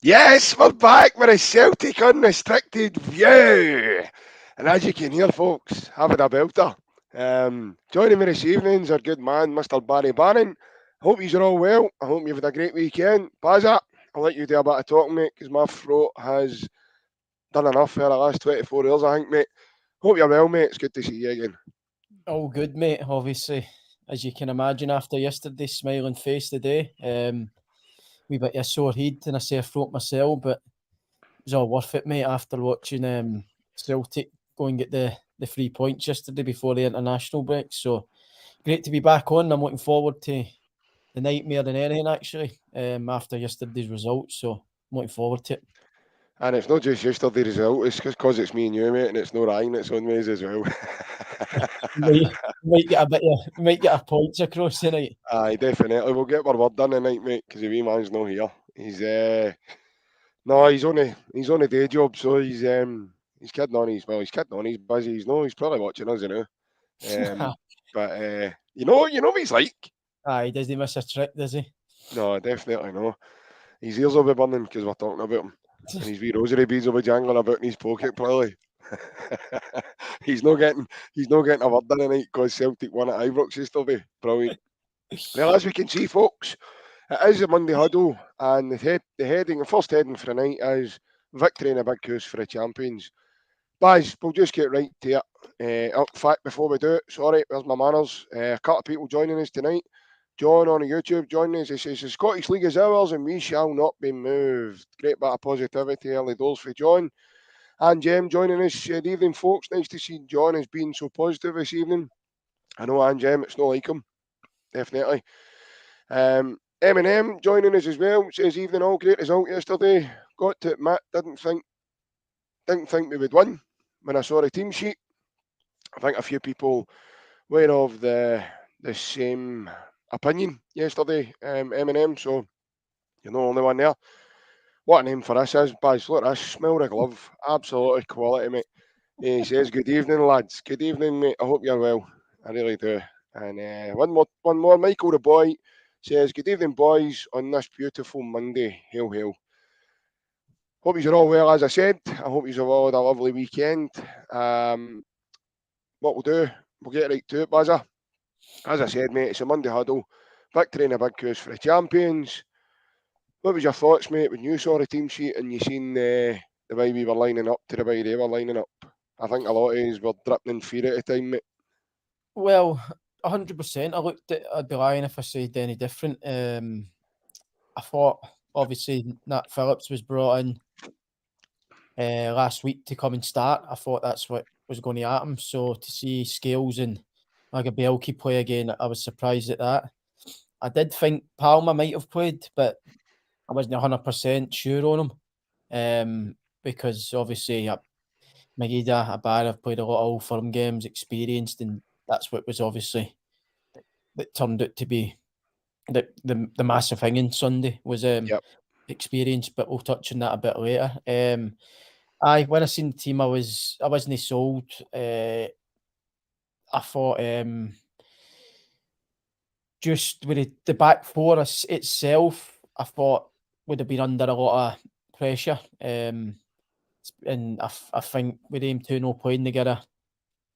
Yes, we're back with a Celtic Unrestricted View. And as you can hear, folks, having a belter. Joining me this evening is our good man, Mr. Barry Bannan. Hope you're all well. I hope you've had a great weekend. Bazza, I'll let you do a bit of talking, mate, because my throat has done enough for the last 24 hours, I think, mate. Hope you're well, mate. It's good to see you again. All good, mate. Obviously, as you can imagine, after yesterday's smiling face today, we bit of a sore head and a sore throat myself, but it was all worth it, mate. After watching Celtic go and get the 3 points yesterday before the international break, so great to be back on. I'm looking forward to the nightmare than anything actually. After yesterday's results, so I'm looking forward to it. And it's not just yesterday's result, it's just because it's me and you, mate, and it's no Ryan that's on ways as well. Might get a bit of might get a points across tonight. Aye, definitely. We'll get our word done tonight, mate, because the wee man's not here. No, he's on a day job, so he's kidding on. He's kidding on. He's busy. He's probably watching us, you know. But you know what he's like. Aye, does he miss a trick? Does he? No, definitely no. His ears will be burning because we're talking about him, and his wee rosary beads will be jangling about in his pocket probably. he's not getting he's not getting a word done tonight because Celtic won at Ibrox yesterday. Brilliant. Well, as we can see, folks, it is a Monday huddle, and the first heading for the night is victory in a big course for the champions. Guys, we'll just get right to it. In fact, before we do it, sorry, there's my manners. A couple of people joining us tonight. John on YouTube joining us. He says the Scottish League is ours and we shall not be moved. Great bit of positivity early doors for John. And Jem joining us. Good evening, folks. Nice to see John as being so positive this evening. I know, and Jem, it's not like him. Definitely. Eminem joining us as well. Says evening all, great result yesterday. Got to admit, didn't think we would win when I saw the team sheet. I think a few people were of the same opinion yesterday, Eminem. So you're not the only one there. What a name for this is, Baz. Look at this. Smell the glove. Absolutely quality, mate. He says, "Good evening, lads. Good evening, mate. I hope you're well. I really do." And one more. Michael the boy says, "Good evening, boys. On this beautiful Monday, hail, hail. Hope you're all well, as I said. I hope you've all had a lovely weekend. What we'll do, we'll get right to it, Bazza. As I said, mate, it's a Monday huddle. Victory in a big cruise for the champions. What was your thoughts, mate, when you saw the team sheet and you seen the way we were lining up to the way they were lining up? I think a lot of us were dripping in fear at the time, mate. Well, 100%. I'd be lying if I said any different. I thought obviously Nat Phillips was brought in last week to come and start. I thought that's what was going to happen. So to see Scales and Agabielke play again, I was surprised at that. I did think Palmer might have played, but I wasn't 100% sure on him. Because obviously Magida, Abara have played a lot of old firm games, experienced, and that's what was obviously that turned out to be the massive thing in Sunday was Yep. experience, but we'll touch on that a bit later. When I seen the team, I wasn't sold. I thought just with the back four itself, I thought would have been under a lot of pressure. And I think with them two no playing together,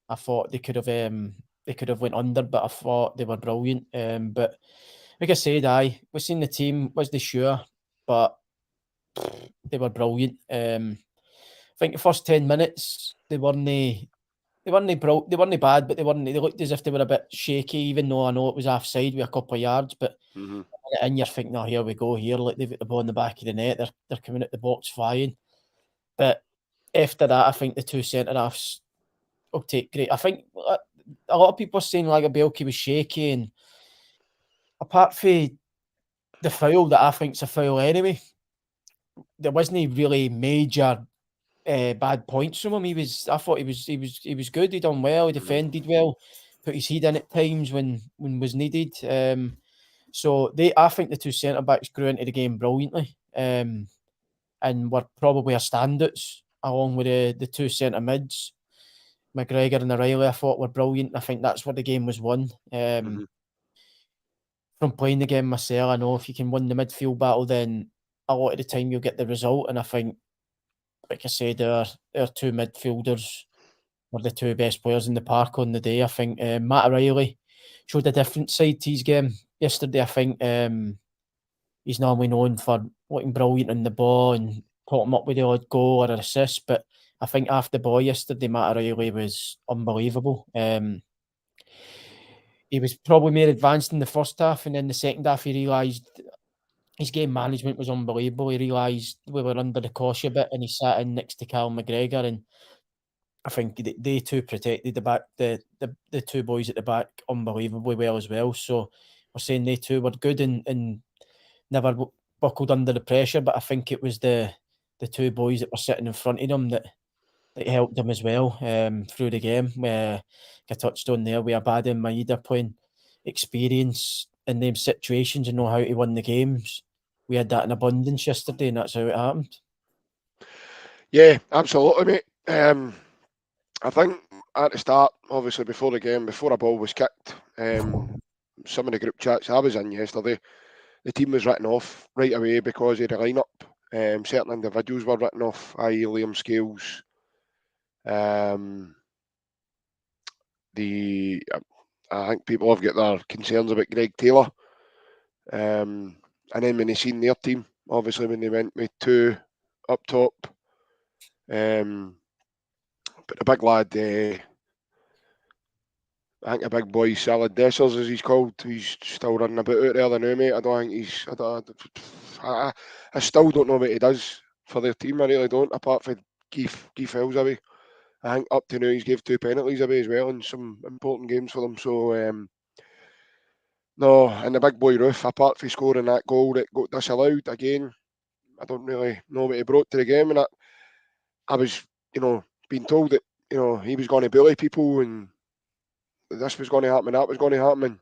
I thought they could have went under, but I thought they were brilliant. But like I said, we seen the team, wasn't sure, but they were brilliant. I think the first 10 minutes they weren't bad, but they looked as if they were a bit shaky, even though I know it was offside with a couple of yards. But Mm-hmm. and you're thinking, oh, here we go, here, like they've got the ball in the back of the net, they're coming at the box flying. But after that, I think the two centre halves will take great. I think a lot of people are saying like Bielke was shaky, and apart from the foul that I think's a foul anyway, there wasn't really major bad points from him. I thought he was good. He done well. He Mm-hmm. defended well. Put his head in at times when was needed. So I think the two centre backs grew into the game brilliantly, and were probably our standouts along with the two centre mids, McGregor and O'Reilly. I thought were brilliant. I think that's where the game was won. Mm-hmm. From playing the game myself, I know if you can win the midfield battle, then a lot of the time you'll get the result. And I think, like I said, our two midfielders were the two best players in the park on the day. I think Matt O'Reilly showed a different side to his game yesterday. I think he's normally known for looking brilliant on the ball and potting up with the odd goal or an assist, but I think after the ball yesterday, Matt O'Reilly was unbelievable. He was probably more advanced in the first half, and then the second half he realised his game management was unbelievable. He realised we were under the cosh a bit, and he sat in next to Callum McGregor, and I think they two protected the back, the two boys at the back unbelievably well as well. So we're saying they two were good and never buckled under the pressure, but I think it was the two boys that were sitting in front of them that helped them as well through the game. I touched on there with Abada and Maeda playing experience in them situations and know how to win the games. We had that in abundance yesterday, and that's how it happened. Yeah, absolutely, mate. I think at the start, obviously before the game, before a ball was kicked, some of the group chats I was in yesterday, the team was written off right away because of the lineup. Certain individuals were written off, i.e. Liam Scales. I think people have got their concerns about Greg Taylor. And then when they seen their team, obviously when they went with two up top, but the big lad, I think a big boy, Salad Dessers, as he's called, he's still running about out there now, mate. I don't think he's. I still don't know what he does for their team. I really don't, apart from Keith Hills away. I think up to now he's gave 2 penalties away as well in some important games for them. So, no, and the big boy Roof, apart from scoring that goal that got disallowed, again, I don't really know what he brought to the game. And I was, being told that, he was going to bully people and this was going to happen, that was going to happen. And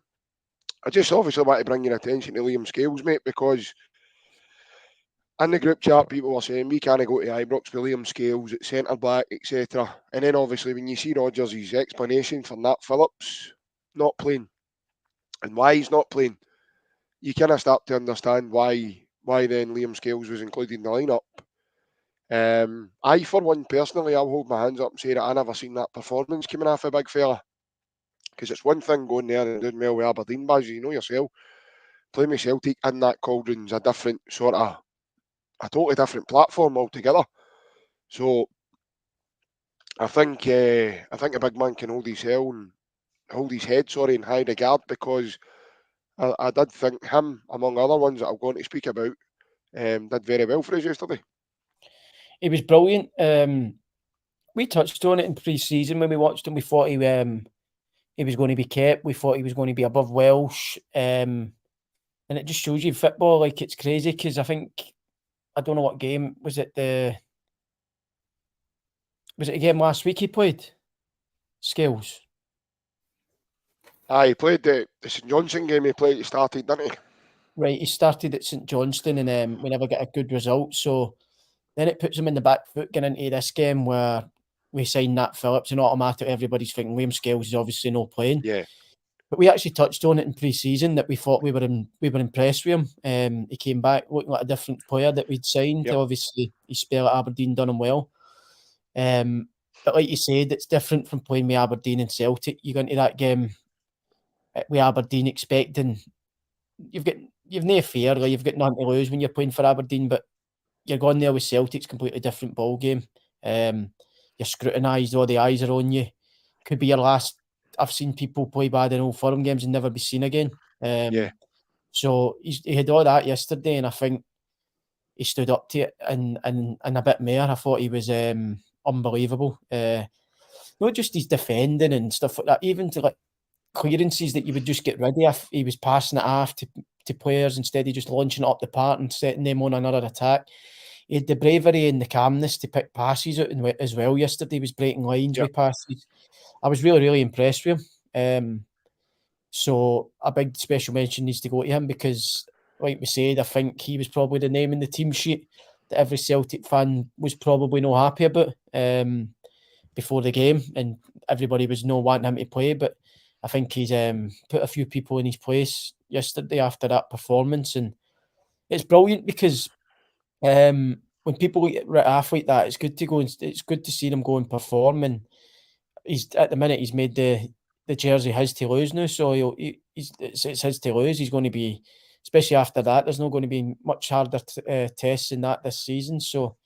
I just obviously want to bring your attention to Liam Scales, mate, because in the group chat, people were saying we can't go to Ibrox with Liam Scales at centre back, etc. And then obviously when you see Rodgers' explanation for Nat Phillips not playing and why he's not playing, you kind of start to understand why then Liam Scales was included in the lineup. I, for one, personally, I'll hold my hands up and say that I never seen that performance coming off a big fella. Because it's one thing going there and doing well with Aberdeen, Baz, you know yourself. Playing with Celtic in that cauldron's a different a totally different platform altogether. So I think a big man can hold his head, in high regard, because I did think him, among other ones that I'm going to speak about, did very well for us yesterday. He was brilliant. We touched on it in pre-season when we watched him. We thought he was going to be kept. We thought he was going to be above Welsh. And it just shows you football, like, it's crazy, because I don't know what game, was it the game last week he played? Scales. He played the St Johnstone game. He started, didn't he? Right, he started at St Johnstone and we never get a good result. So then it puts him in the back foot getting into this game where we signed Nat Phillips and automatically everybody's thinking Liam Scales is obviously not playing. Yeah. But we actually touched on it in pre-season that we thought we were impressed with him. He came back looking like a different player that we'd signed. Yep. Obviously, his spell at Aberdeen done him well. But like you said, it's different from playing with Aberdeen and Celtic. You go into that game with Aberdeen expecting you've no fear, like, you've got nothing to lose when you're playing for Aberdeen, but you're going there with Celtic's completely different ball game. You're scrutinised, all the eyes are on you. Could be your last. I've seen people play bad in Old Firm games and never be seen again. So he had all that yesterday, and I think he stood up to it and a bit more. I thought he was unbelievable. Not just his defending and stuff like that, even to like clearances that you would just get rid of if he was passing it off to players instead of just launching it up the park and setting them on another attack. He had the bravery and the calmness to pick passes out as well yesterday. He was breaking lines with passes. I was really, really impressed with him. So a big special mention needs to go to him because, like we said, I think he was probably the name in the team sheet that every Celtic fan was probably not happy about before the game, and everybody was not wanting him to play. But I think he's put a few people in his place yesterday after that performance, and it's brilliant because When people write off like that, it's good to go and it's good to see them go and perform. And he's at the minute he's made the jersey his to lose now, so it's his to lose. He's going to be, especially after that. There's not going to be much harder tests than that this season. So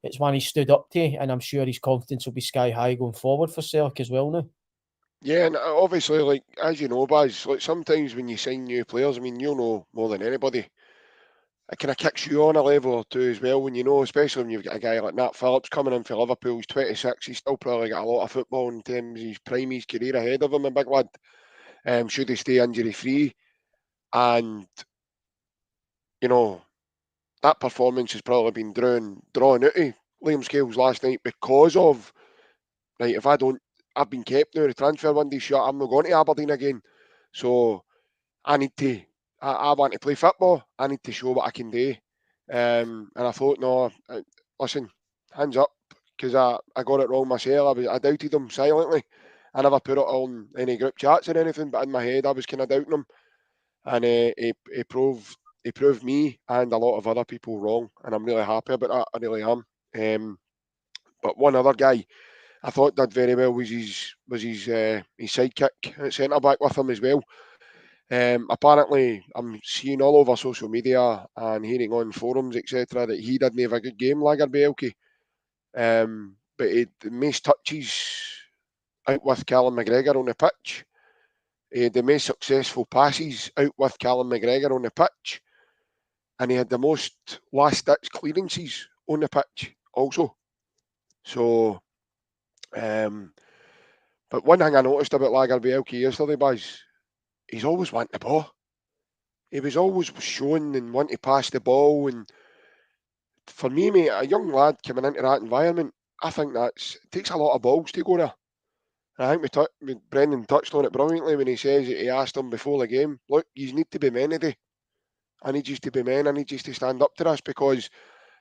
it's one he stood up to, and I'm sure his confidence will be sky high going forward for Celtic as well now. Yeah, and obviously, like, as you know, Baz, like, sometimes when you sign new players, I mean, you'll know more than anybody, it kind of kicks you on a level or two as well when you know, especially when you've got a guy like Nat Phillips coming in for Liverpool. He's 26, he's still probably got a lot of football in terms of his prime, his career ahead of him, a big lad. Should he stay injury free? And, you know, that performance has probably been drawn out of Liam Scales last night because of, right, if I don't, I've been kept now, the transfer window's shut, I'm not going to Aberdeen again. So I need to, I want to play football, I need to show what I can do. And I thought, no, listen, hands up, because I got it wrong myself. I doubted him silently. I never put it on any group chats or anything, but in my head I was kind of doubting him. And he proved me and a lot of other people wrong, and I'm really happy about that. I really am. But one other guy I thought did very well was his sidekick at centre back with him as well. Apparently, I'm seeing all over social media and hearing on forums, etc., that he didn't have a good game, Lagerbielke. But he had the most touches out with Callum McGregor on the pitch. He had the most successful passes out with Callum McGregor on the pitch. And he had the most last-ditch clearances on the pitch also. So, but one thing I noticed about Lagerbielke yesterday, Buzz, he's always wanting the ball. He was always showing and wanting to pass the ball. And for me, mate, a young lad coming into that environment, I think it takes a lot of balls to go there. And I think Brendan touched on it brilliantly when he says that he asked him before the game, look, you need to be men today. I need you to be men. I need you to stand up to this because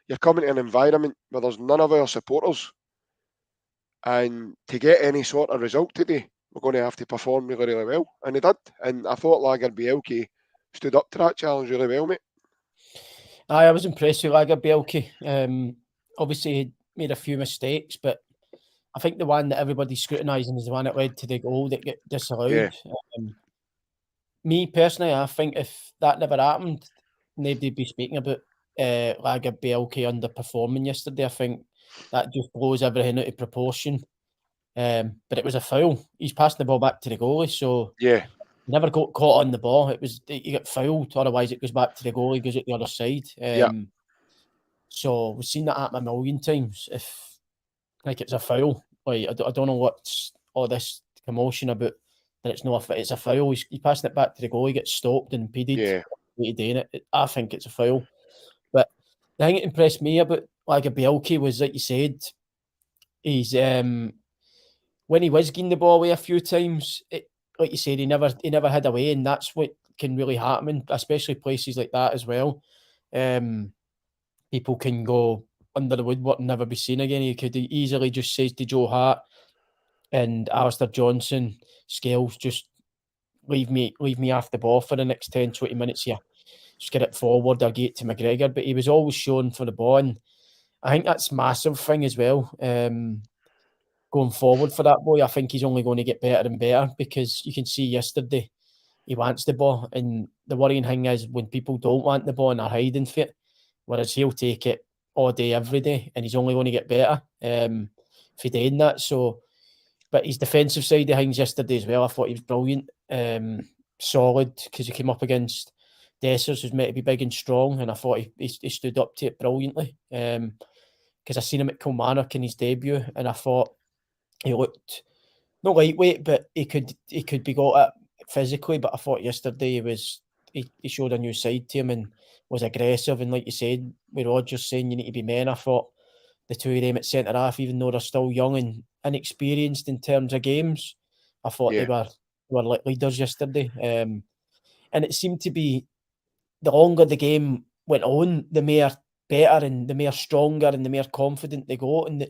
you're coming to an environment where there's none of our supporters. And to get any sort of result today, we're going to have to perform really, really well. And he did. And I thought Lagerbielke stood up to that challenge really well, mate. I was impressed with Lagerbielke. Obviously, he made a few mistakes, but I think the one that everybody's scrutinising is the one that led to the goal that got disallowed. Yeah. Me personally, I think if that never happened, nobody'd be speaking about Lagerbielke underperforming yesterday. I think that just blows everything out of proportion. But it was a foul. He's passed the ball back to the goalie, so Yeah. he never got caught on the ball. He got fouled, otherwise it goes back to the goalie, goes at the other side. Yeah. So we've seen that happen a million times. If like it's a foul, like I don't know what's all this commotion about that it's not. It's a foul. He's passing it back to the goalie, gets stopped and impeded. Yeah. Doing it. I think it's a foul. But the thing that impressed me about Lagerbielke was, like you said, he's when he was getting the ball away a few times, like you said, he never had a way, and that's what can really happen, especially places like that as well. People can go under the woodwork and never be seen again. He could easily just say to Joe Hart and Alistair Johnson, Scales, just leave me off the ball for the next 10, 20 minutes here. Just get it forward or get it to McGregor. But he was always showing for the ball, and I think that's a massive thing as well. Going forward for that boy, I think he's only going to get better and better because you can see yesterday he wants the ball, and the worrying thing is when people don't want the ball and are hiding for it, whereas he'll take it all day, every day, and he's only going to get better if he's doing that. So, but his defensive side of things yesterday as well, I thought he was brilliant, solid, because he came up against Dessers, who's meant to be big and strong, and I thought he stood up to it brilliantly. Because I seen him at Kilmarnock in his debut, and I thought he looked not lightweight, but he could be got at physically. But I thought yesterday he showed a new side to him and was aggressive. And like you said, with Rodgers saying you need to be men, I thought the two of them at centre half, even though they're still young and inexperienced in terms of games, I thought they were like leaders yesterday. And it seemed to be the longer the game went on, the more better and the more stronger and the more confident they got, and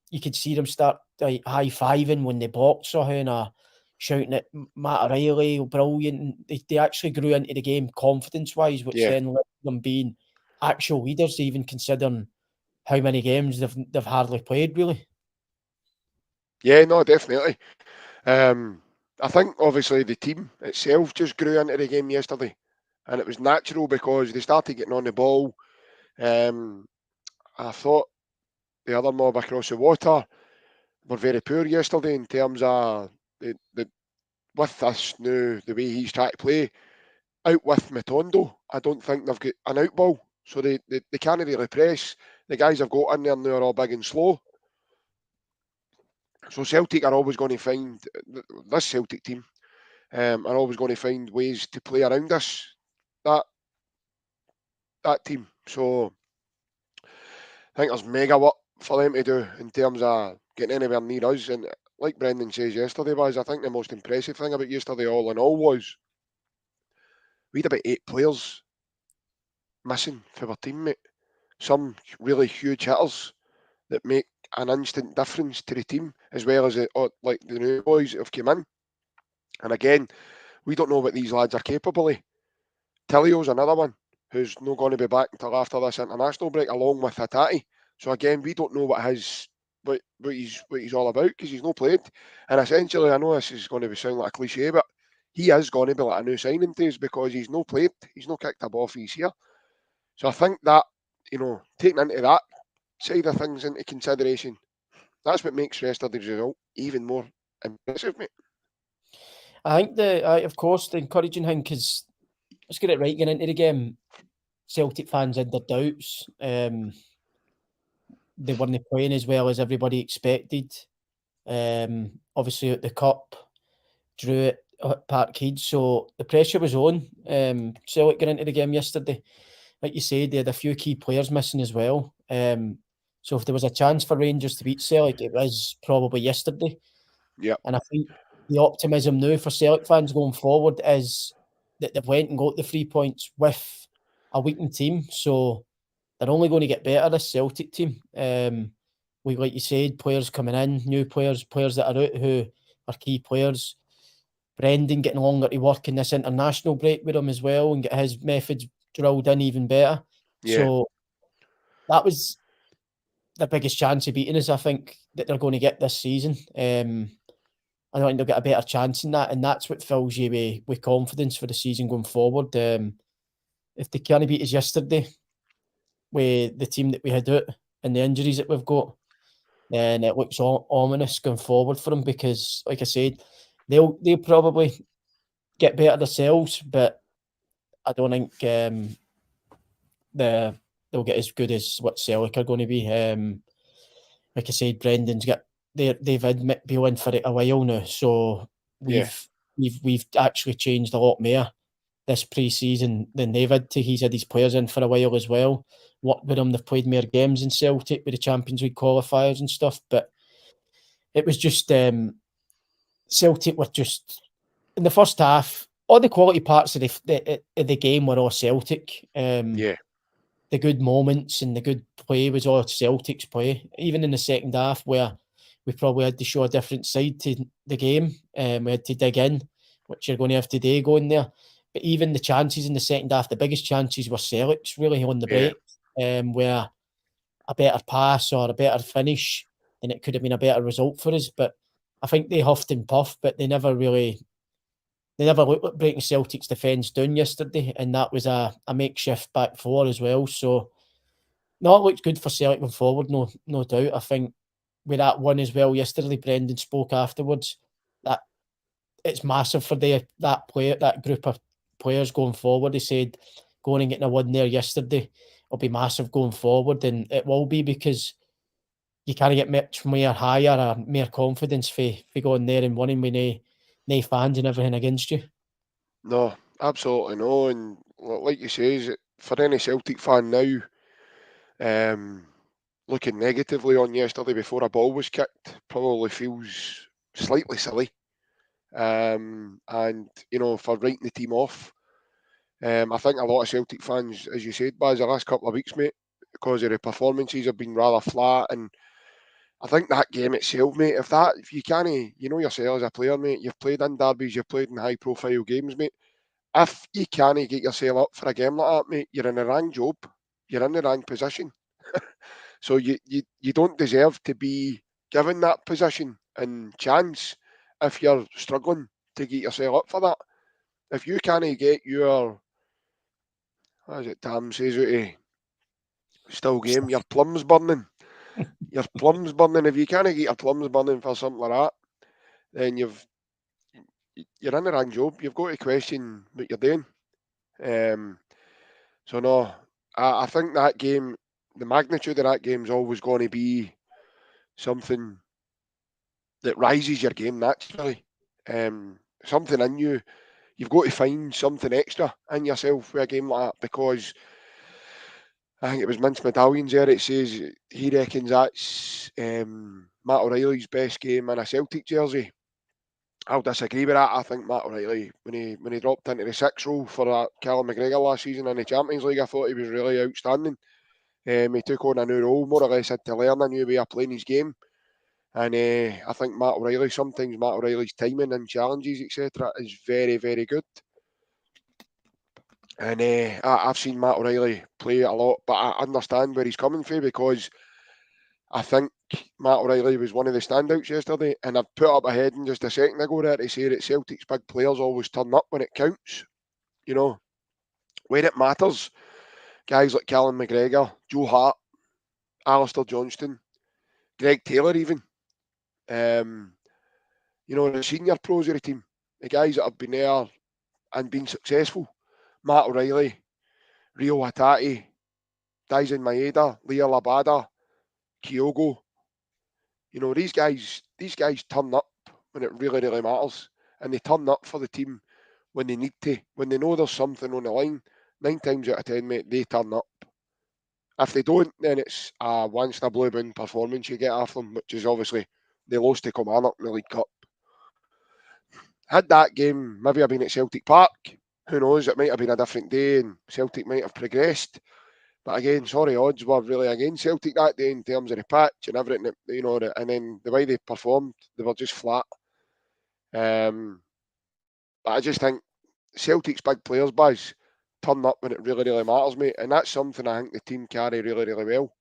you could see them start like high-fiving when they blocked Sohana, shouting at Matt O'Reilly, brilliant. They actually grew into the game confidence-wise, which then led them being actual leaders, even considering how many games they've hardly played, really. Yeah, no, definitely. I think obviously the team itself just grew into the game yesterday, and it was natural because they started getting on the ball. I thought the other mob across the water were very poor yesterday in terms of the with this new the way he's trying to play out with Matondo. I don't think they've got an out ball, so they can't really press. The guys have got in there now are all big and slow. So Celtic are always going to find this Celtic team are always going to find ways to play around us that team. So I think there's mega work for them to do in terms of getting anywhere near us. And like Brendan says yesterday, was I think the most impressive thing about yesterday, all in all, was we had about 8 players missing for our teammate. Some really huge hitters that make an instant difference to the team, as well as like the new boys that have come in. And again, we don't know what these lads are capable of. Tillio's another one who's not going to be back until after this international break, along with Hattati. So again, we don't know what he's all about because he's not played. And essentially, I know this is going to sound like a cliche, but he is going to be like a new signing to us because he's not played, he's not kicked a ball for his here. So I think that taking into that side of things into consideration, that's what makes yesterday's result even more impressive, mate. I think of course, the encouraging thing, because let's get it right getting into the game. Celtic fans had their doubts. They weren't playing as well as everybody expected. Obviously, at the cup, drew it at Parkhead, so the pressure was on. Celtic got into the game yesterday. Like you said, they had a few key players missing as well. So if there was a chance for Rangers to beat Celtic, it was probably yesterday. Yeah. And I think the optimism now for Celtic fans going forward is that they've went and got the 3 points with a weakened team. So they're only going to get better, this Celtic team. We, like you said, players coming in, new players that are out who are key players. Brendan getting longer to work in this international break with him as well and get his methods drilled in even better. Yeah. So that was the biggest chance of beating us, I think, that they're going to get this season. I don't think they'll get a better chance in that, and that's what fills you with confidence for the season going forward. If they can't beat us yesterday with the team that we had out and the injuries that we've got, then it looks ominous going forward for them because, like I said, they'll probably get better themselves, but I don't think they'll get as good as what Celtic are going to be. Like I said, Brendan's got they've had Midfield in for a while now, so we've actually changed a lot more this pre-season than they've had to. He's had his players in for a while as well. Worked with them, they've played more games in Celtic with the Champions League qualifiers and stuff, but it was just Celtic were just in the first half. All the quality parts of the game were all Celtic. The good moments and the good play was all Celtic's play. Even in the second half, where we probably had to show a different side to the game, we had to dig in, which you're going to have today going there. But even the chances in the second half, the biggest chances were Celtic's really on the break, where a better pass or a better finish, and it could have been a better result for us. But I think they huffed and puffed, but they never looked like breaking Celtic's defence down yesterday, and that was a makeshift back four as well. So, no, it looked good for Celtic going forward, no doubt. I think with that one as well yesterday, Brendan spoke afterwards that it's massive for that group of players going forward. He said going and getting a win there yesterday will be massive going forward, and it will be because you can't get much more higher or more confidence for going there and winning with no fans and everything against you. No, absolutely no. And like you say, for any Celtic fan now, looking negatively on yesterday before a ball was kicked probably feels slightly silly. And for writing the team off, I think a lot of Celtic fans, as you said, Baz, the last couple of weeks, mate, because of the performances have been rather flat. And I think that game itself, mate, if you can't, yourself as a player, mate, you've played in derbies, you've played in high profile games, mate. If you can't get yourself up for a game like that, mate, you're in a wrong job. you're in the wrong position. So you don't deserve to be given that position and chance if you're struggling to get yourself up for that. If you can't get your, what is it, Tam says out of Still Game, your plums burning. Your plums burning. If you can't get your plums burning for something like that, then you're in the wrong job. You've got to question what you're doing. So no, I think that game, the magnitude of that game is always going to be something that rises your game naturally. Something in you, you've got to find something extra in yourself with a game like that, because I think it was Mince Medallions there. It says he reckons that's Matt O'Reilly's best game in a Celtic jersey. I'll disagree with that. I think Matt O'Reilly, when he dropped into the sixth role for Callum McGregor last season in the Champions League, I thought he was really outstanding. He took on a new role, more or less had to learn a new way of playing his game. And I think sometimes Matt O'Reilly's timing and challenges, etc., is very, very good. And I've seen Matt O'Reilly play a lot, but I understand where he's coming from, because I think Matt O'Reilly was one of the standouts yesterday. And I've put up a heading just a second ago there to say that Celtic's big players always turn up when it counts. You know, where it matters. Guys like Callum McGregor, Joe Hart, Alistair Johnston, Greg Taylor even. You know, the senior pros of the team, the guys that have been there and been successful. Matt O'Reilly, Rio Hatati, Daisen Maeda, Leah Labada, Kyogo. You know, these guys turn up when it really, really matters. And they turn up for the team when they need to. When they know there's something on the line, 9 times out of 10, mate, they turn up. If they don't, then it's a once in a blue moon performance you get after them, which is obviously they lost to Kilmarnock in the League Cup. Had that game maybe have been at Celtic Park, who knows, it might have been a different day and Celtic might have progressed. But again, sorry, odds were really against Celtic that day in terms of the pitch and everything, you know, and then the way they performed, they were just flat. But I just think Celtic's big players, Baz, turn up when it really, really matters, mate. And that's something I think the team carry really, really well.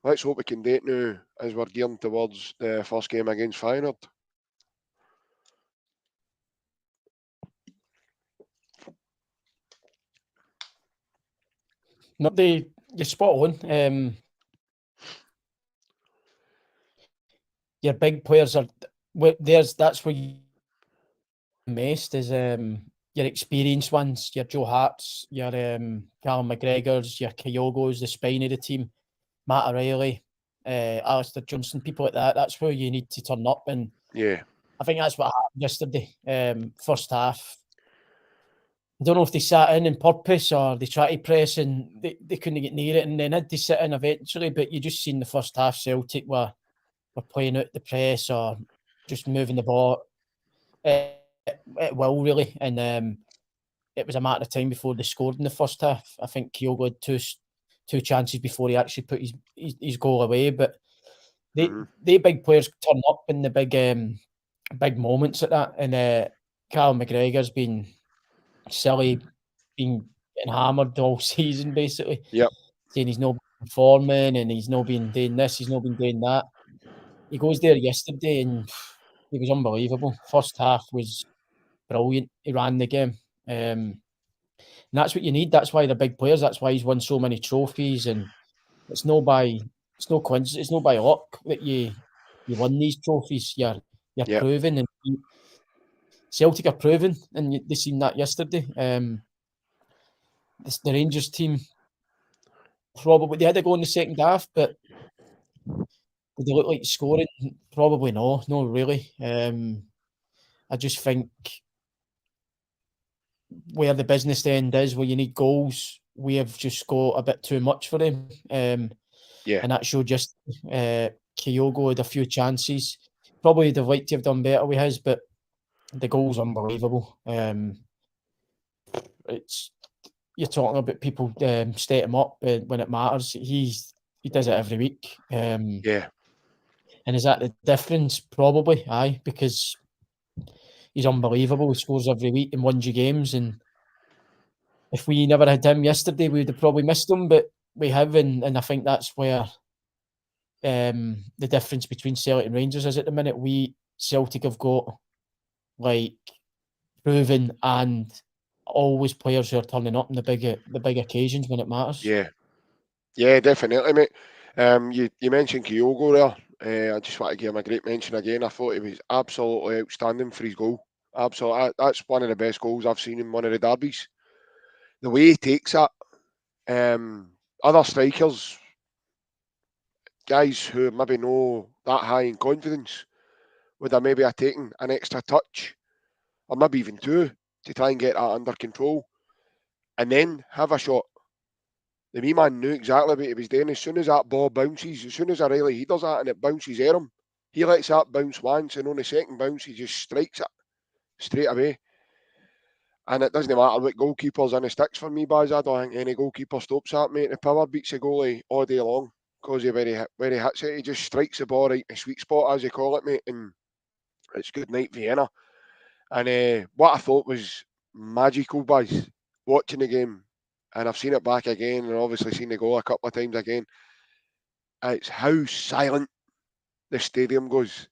Let's hope we can do it now as we're gearing towards the first game against Feyenoord. No, you're spot on. Your big players are that's where you most is your experienced ones, your Joe Harts, your Callum McGregors, your Kyogos, the spine of the team, Matt O'Reilly, Alistair Johnston, people like that. That's where you need to turn up, and yeah, I think that's what happened yesterday. First half, I don't know if they sat in purpose or they tried to press and they couldn't get near it, and then had to sit in eventually. But you just seen the first half Celtic were playing out the press or just moving the ball at will, really. And it was a matter of time before they scored in the first half. I think Kyogo had two chances before he actually put his goal away. But they big players turn up in the big moments like that. And Callum McGregor's been silly, been getting hammered all season, basically. Yep. Saying he's not performing and he's not been doing this, he's not been doing that. He goes there yesterday and he was unbelievable. First half was brilliant. He ran the game. And that's what you need. That's why they're big players. That's why he's won so many trophies. And it's no coincidence. It's no by luck that you win these trophies. You're yep. proven, and Celtic are proven, and they seen that yesterday. The Rangers team probably they had to go in the second half, but did they look like scoring? Probably no, really. I just think where the business end is, where you need goals, we have just got a bit too much for them. And that showed just Kyogo had a few chances. Probably would have liked to have done better with his, but the goal's unbelievable. You're talking about people step him up when it matters. He does it every week. And is that the difference? Probably, aye, because he's unbelievable. He scores every week and wins you games. And if we never had him yesterday, we would have probably missed him, but we have, and I think that's where the difference between Celtic and Rangers is at the minute. Celtic have got like proven and always players who are turning up in the big occasions when it matters. Yeah, definitely, mate. You mentioned Kyogo there. I just want to give him a great mention again. I thought he was absolutely outstanding for his goal. Absolutely, that's one of the best goals I've seen in one of the derbies. The way he takes it. Other strikers, guys who maybe know that high in confidence, would have maybe have taken an extra touch, or maybe even two, to try and get that under control, and then have a shot. The wee man knew exactly what he was doing. As soon as that ball bounces, as soon as O'Reilly he does that and it bounces at him, he lets that bounce once, and on the second bounce he just strikes it straight away. And it doesn't matter what goalkeeper's in the sticks for me, boys. I don't think any goalkeeper stops that, mate. The power beats the goalie all day long because of where he hits it. He just strikes the ball right in the sweet spot, as they call it, mate. And it's good night, Vienna. And what I thought was magical, boys, watching the game, and I've seen it back again, and obviously seen the goal a couple of times again. It's how silent the stadium goes.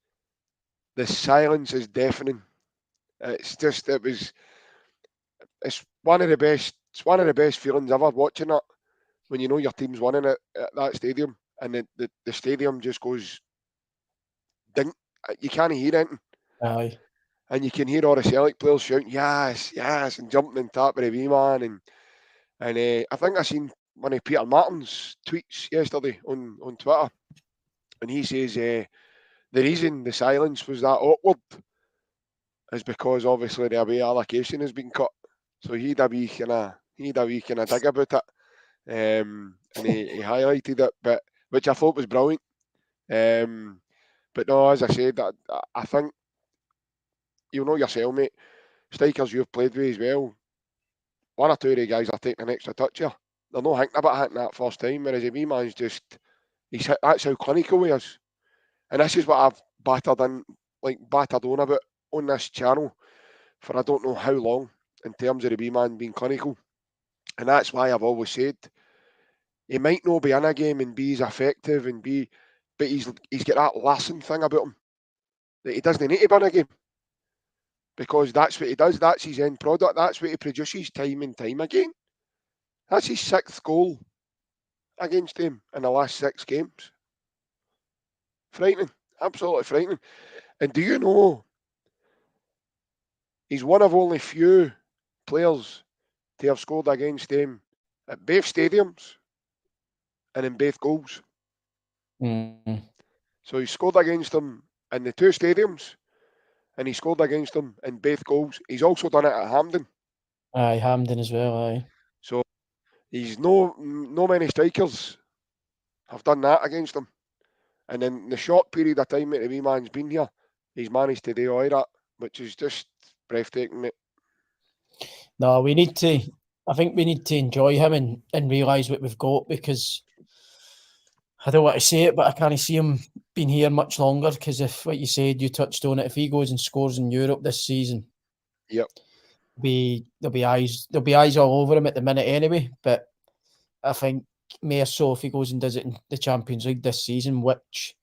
The silence is deafening. It's one of the best. It's one of the best feelings ever watching it when you know your team's winning it at that stadium, and the stadium just goes ding. You can't hear anything. Aye. And you can hear all the Celtic players shouting yes, yes, and jumping and tapping the wee man. And I think I seen one of Peter Martin's tweets yesterday on Twitter, and he says the reason the silence was that awkward is because obviously the away allocation has been cut. So he'd a wee kind of dig about it, and he highlighted it, but which I thought was brilliant. But no, as I said, I think you know yourself, mate. Strikers you've played with as well. One or two of the guys are taking an extra touch here. They're not thinking about hitting that first time, whereas a wee man's just that's how clinical he is. And this is what I've battered on about on this channel for I don't know how long in terms of the wee man being clinical. And that's why I've always said he might not be in a game and be as effective but he's got that lasting thing about him that he doesn't need to be in a game because that's what he does. That's his end product. That's what he produces time and time again. That's his sixth goal against him in the last 6 games. Frightening, absolutely frightening. And do you know he's one of only few players to have scored against him at both stadiums and in both goals. Mm. So he scored against them in the 2 stadiums, and he scored against them in both goals. He's also done it at Hampden. Aye, Hampden as well, aye. So he's no many strikers have done that against him. And in the short period of time that the wee man's been here, he's managed to do all that, which is just breathtaking, mate. No, I think we need to enjoy him and realise what we've got because I don't want to say it, but I can't see him being here much longer because if, like you said, you touched on it, if he goes and scores in Europe this season, Yep. There'll be eyes all over him at the minute anyway. But I think more so if he goes and does it in the Champions League this season, which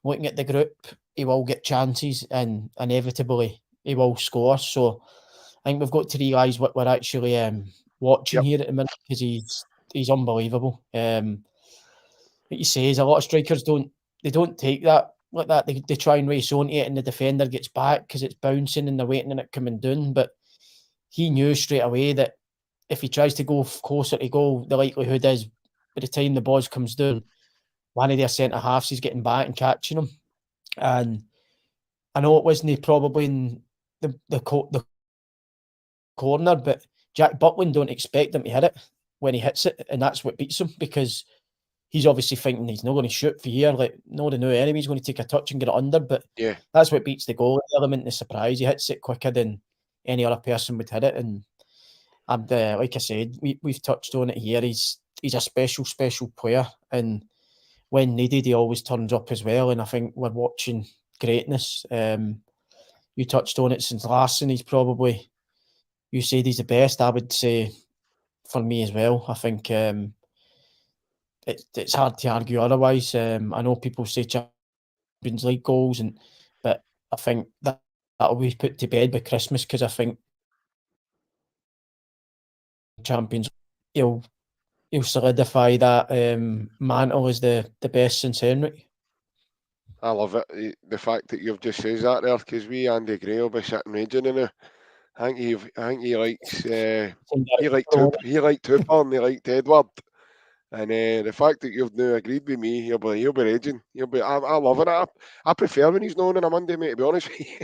looking at the group, he will get chances and inevitably he will score. So I think we've got to realise what we're actually watching Yep. here at the minute because he's unbelievable. Like you say, a lot of strikers don't take that like that. They try and race onto it and the defender gets back because it's bouncing and they're waiting on it coming down. But he knew straight away that if he tries to go closer to goal, the likelihood is by the time the ball comes down, one of their centre halves is getting back and catching him. And I know it wasn't probably in the corner, but Jack Butland don't expect him to hit it when he hits it, and that's what beats him because he's obviously thinking he's not going to shoot for here. Like, no, the new enemy's going to take a touch and get it under, but Yeah. that's what beats the goal element, the surprise. He hits it quicker than any other person would hit it, and like I said, we've touched on it here. He's a special player, and when needed, he always turns up as well. And I think we're watching greatness. You touched on it since Larson. He's probably, you said he's the best. I would say for me as well. I think it's hard to argue otherwise. I know people say Champions League goals, but I think that'll be put to bed by Christmas, because I think Champions he'll solidify that mantle as the best since Henry. I love it. The fact that you've just said that there, because we Andy Gray will be sitting raging in it. I think he likes he liked Tupper and he liked Edward. And the fact that you've now agreed with me, he'll be raging. I love it. I prefer when he's known on a Monday, mate. To be honest with you.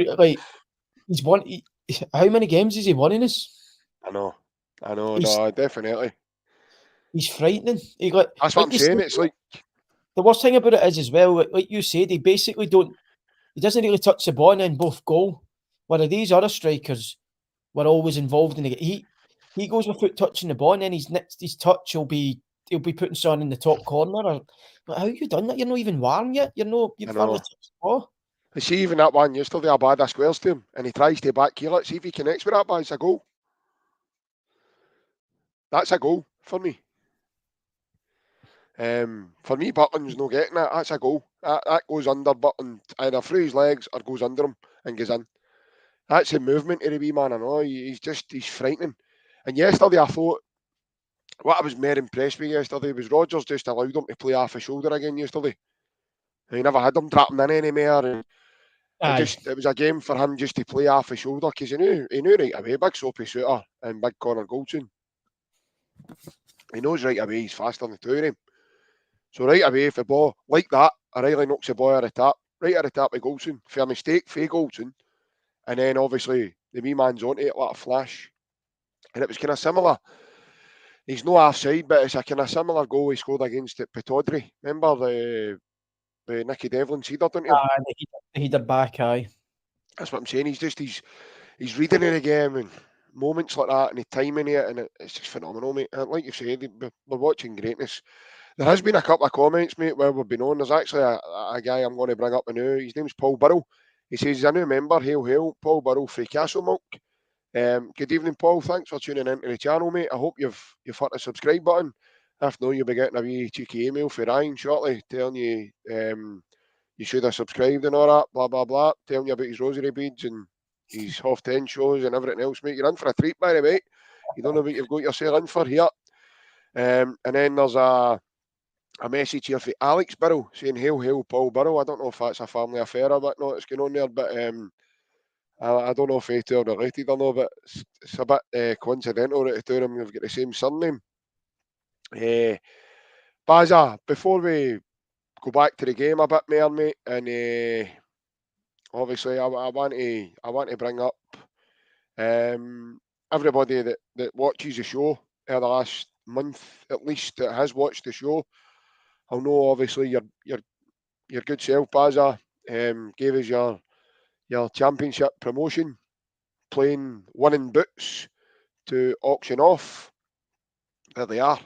But like he's won. How many games has he won in this? I know. No, definitely. He's frightening. That's what I'm saying. It's like the worst thing about it is as well, like you said, he basically he doesn't really touch the ball and then both goal. Whereas these other strikers were always involved in the he goes without touching the ball, and then his touch he'll be putting someone in the top corner. Like, how have you done that? You're not even warm yet. You've hardly touched the ball. See, even that one yesterday, a bad squares to him, and he tries to back heel it. See if he connects with that, but it's a goal. That's a goal for me. For me, Butland's no getting that. That's a goal. That goes under Butland, either through his legs or goes under him and goes in. That's the movement of the wee man. I know he's frightening. And yesterday, I thought what I was more impressed with yesterday was Rodgers just allowed him to play off his shoulder again yesterday. He never had him trapping in anymore. And it was a game for him just to play off his shoulder, because he knew right away, big soapy shooter and big Connor Goldson. He knows right away he's faster than the two of them. So right away, if the ball like that, O'Reilly knocks the ball out of the tap, right at the tap of Goldson, for a mistake for Goldson, and then obviously the wee man's onto it like a flash. And it was kind of similar. He's no offside, but it's a kind of similar goal he scored against at Pataudry. Remember the Nicky Devlin cedar, don't you? The header back, aye. That's what I'm saying. He's reading it again, and moments like that, and the timing of it, and it's just phenomenal, mate. And like you said, we're watching greatness. There has been a couple of comments, mate, where we've been on. There's actually a guy I'm going to bring up now. His name's Paul Burrell. He says he's a new member. Hail, Paul Burrell from Castlemilk. Good evening, Paul. Thanks for tuning into the channel, mate. I hope you've hit the subscribe button. If not, you'll be getting a wee cheeky email from Ryan shortly telling you you should have subscribed and all that, blah, blah, blah, telling you about his rosary beads and his half 10 shows and everything else, mate. You're in for a treat, by the way. You don't know what you've got yourself in for here. And then there's a message here for Alex Burrow saying, hail, Paul Burrow. I don't know if that's a family affair or whatnot that's going on there, but I don't know if they two are related or not, but it's a bit coincidental that the two of them have got the same surname. Baza, before we go back to the game a bit more, mate, and obviously I want to bring up everybody that watches the show in the last month at least that has watched the show. I'll know obviously your good self, Baza, gave us your championship promotion, playing winning boots to auction off. There they are.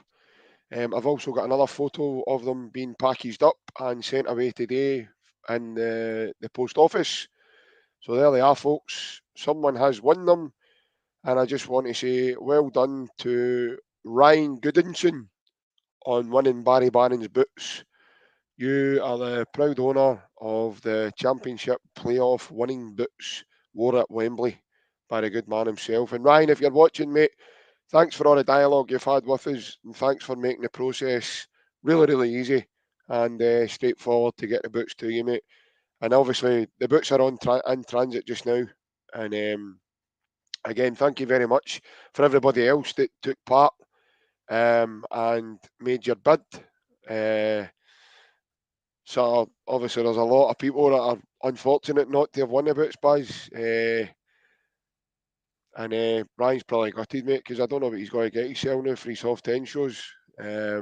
I've also got another photo of them being packaged up and sent away today in the post office. So there they are, folks. Someone has won them. And I just want to say well done to Ryan Goodinson on winning Barry Bannan's boots. You are the proud owner of the championship playoff winning boots wore at Wembley by the good man himself. And Ryan, if you're watching, mate, thanks for all the dialogue you've had with us, and thanks for making the process really, really easy and straightforward to get the boots to you, mate. And obviously, the boots are in transit just now. And again, thank you very much for everybody else that took part and made your bid. So obviously, there's a lot of people that are unfortunate not to have won the boots, Buzz. And Ryan's probably gutted, mate, because I don't know what he's going to get himself now for his half 10 shows. But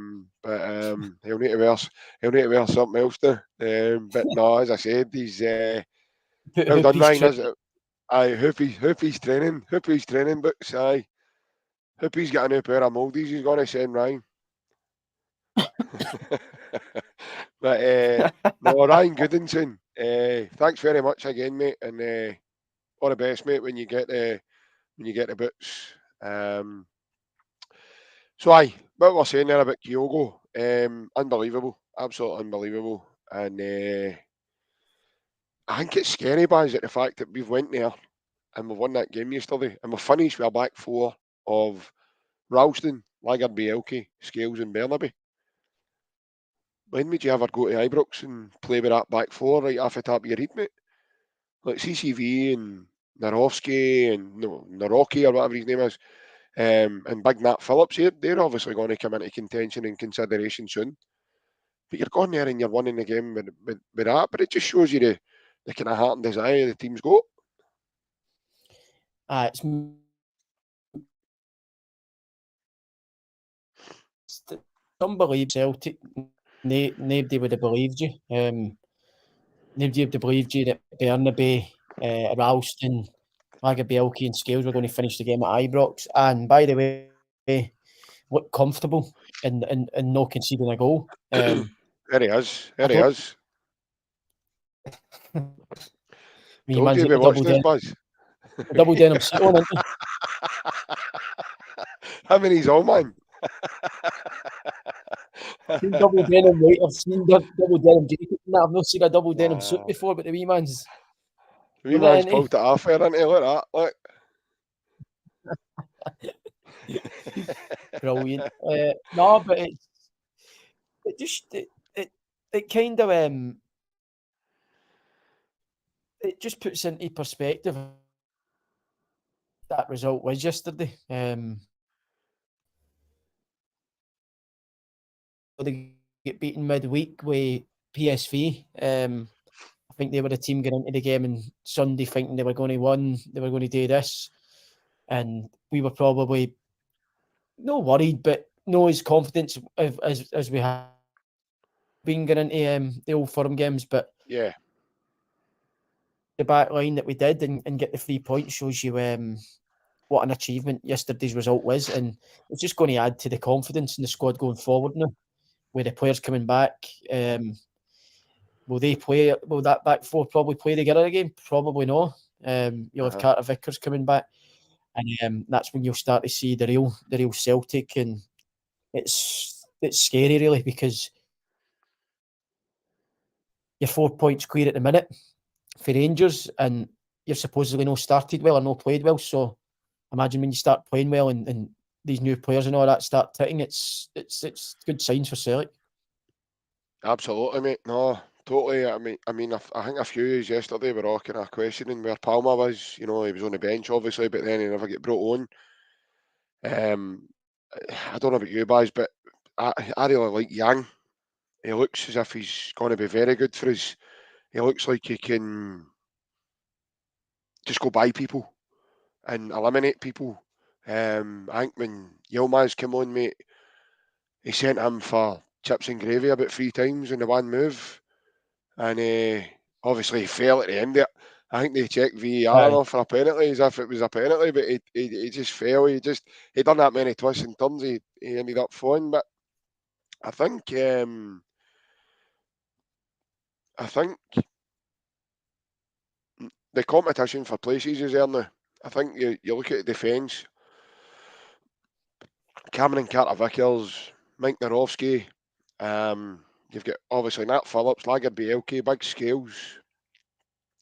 he'll need to wear something else now. But no, as I said, he's well done, Ryan. Hoopy's training boots. Aye, Hoopy's got a new pair of moldies he's going to send Ryan. But no, Ryan Goodinson, thanks very much again, mate, and all the best, mate, when you get the when you get the boots. So aye, what we're saying there about Kyogo, unbelievable, absolutely unbelievable, and I think it's scary, Baz, at the fact that we've went there and we've won that game yesterday, and we're finished with a back four of Ralston, Laggard, Bielke, Scales, and Bernaby. When would you ever go to Ibrox and play with that back four right off the top of your head, mate? Like CCV and Narovsky and Naroki or whatever his name is, and Big Nat Phillips here, they're obviously going to come into contention and consideration soon. But you're going there and you're winning the game with that. But it just shows you the kind of heart and desire the team's got. It's unbelievable. Celtic, nobody would have believed you. Nobody would have believed you that Bernaby, Ralston, Bielke and Scales were going to finish the game at Ibrox. And by the way, look comfortable and not conceding a goal. There he is. There he is. Told you to be watching this, Buzz. Double denim suit on, isn't he? How many's all, man? I've seen double denim weight. I've seen double denim jacket. I've not seen a double denim suit before, but the wee man's pulled it off there, isn't he? Look at that. Look. Brilliant. No, but it kind of it just puts into perspective that result was yesterday. They get beaten midweek with PSV. I think they were the team getting into the game on Sunday thinking they were going to win, they were going to do this. And we were probably not worried, but no as confident as we have been getting into the Old Firm games. But yeah, the back line that we did and get the 3 points shows you what an achievement yesterday's result was. And it's just going to add to the confidence in the squad going forward now, with the players coming back. Will they play? Will that back four probably play together again? Probably not. You'll have Carter Vickers coming back, and that's when you'll start to see the real Celtic, and it's scary really, because you're 4 points clear at the minute for Rangers, and you've supposedly not started well or not played well. So imagine when you start playing well and these new players and all that start hitting, it's good signs for Celtic. Absolutely, mate. No, totally. I mean, I think a few years yesterday we were all kind of questioning where Palmer was. You know, he was on the bench obviously, but then he never get brought on. I don't know about you guys, but I really like Yang. He looks as if he's going to be very good for us. He looks like he can just go by people and eliminate people. I think when Yilmaz came on, mate, he sent him for chips and gravy about 3 times in the one move, and obviously he fell at the end of it. I think they checked VAR off for a penalty as if it was a penalty, but he just fell. He done that many twists and turns. He ended up falling, but I think the competition for places is there now. I think you look at the defence. Cameron Carter-Vickers, Mike Narovsky, you've got obviously Nat Phillips, Laggard Bielke, Big Scales,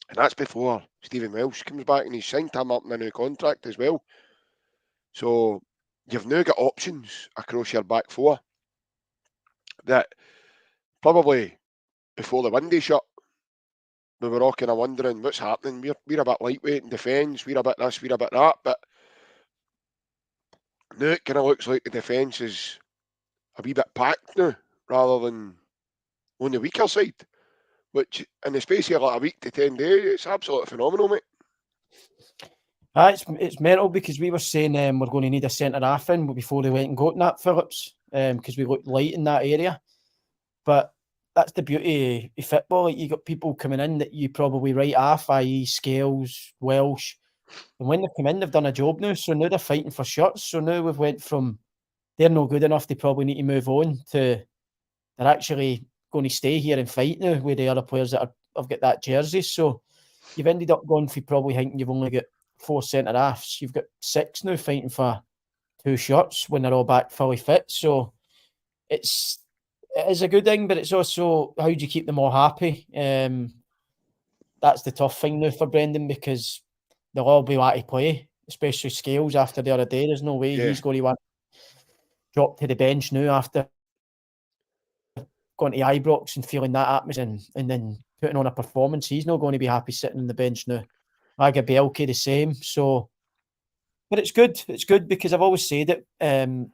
and that's before Stephen Welsh comes back and he's signed him up in a new contract as well. So you've now got options across your back four that probably before the window shut, we were all kind of wondering what's happening. We're a bit lightweight in defence, we're a bit this, we're a bit that, but now it kind of looks like the defence is a wee bit packed now, rather than on the weaker side, which in the space of like a week to 10 days, it's absolutely phenomenal, mate. It's mental, because we were saying we're going to need a centre half in before they went and got Nat Phillips, because we looked light in that area. But that's the beauty of football. Like, you got people coming in that you probably write off, i.e. Scales, Welsh, and when they come in, they've done a job now. So now they're fighting for shots. So now we've went from they're no good enough, they probably need to move on, to they're actually going to stay here and fight now with the other players that have got that jersey. So you've ended up going for probably thinking you've only got 4 centre-halves. You've got 6 now fighting for 2 shots when they're all back fully fit. So it is a good thing, but it's also how do you keep them all happy? That's the tough thing now for Brendan, because they'll all be wanting to play, especially Scales after the other day. There's no way he's going to want to drop to the bench now after going to Ibrox and feeling that atmosphere and then putting on a performance. He's not going to be happy sitting on the bench now. Bielke the same. So, but it's good. It's good because I've always said it.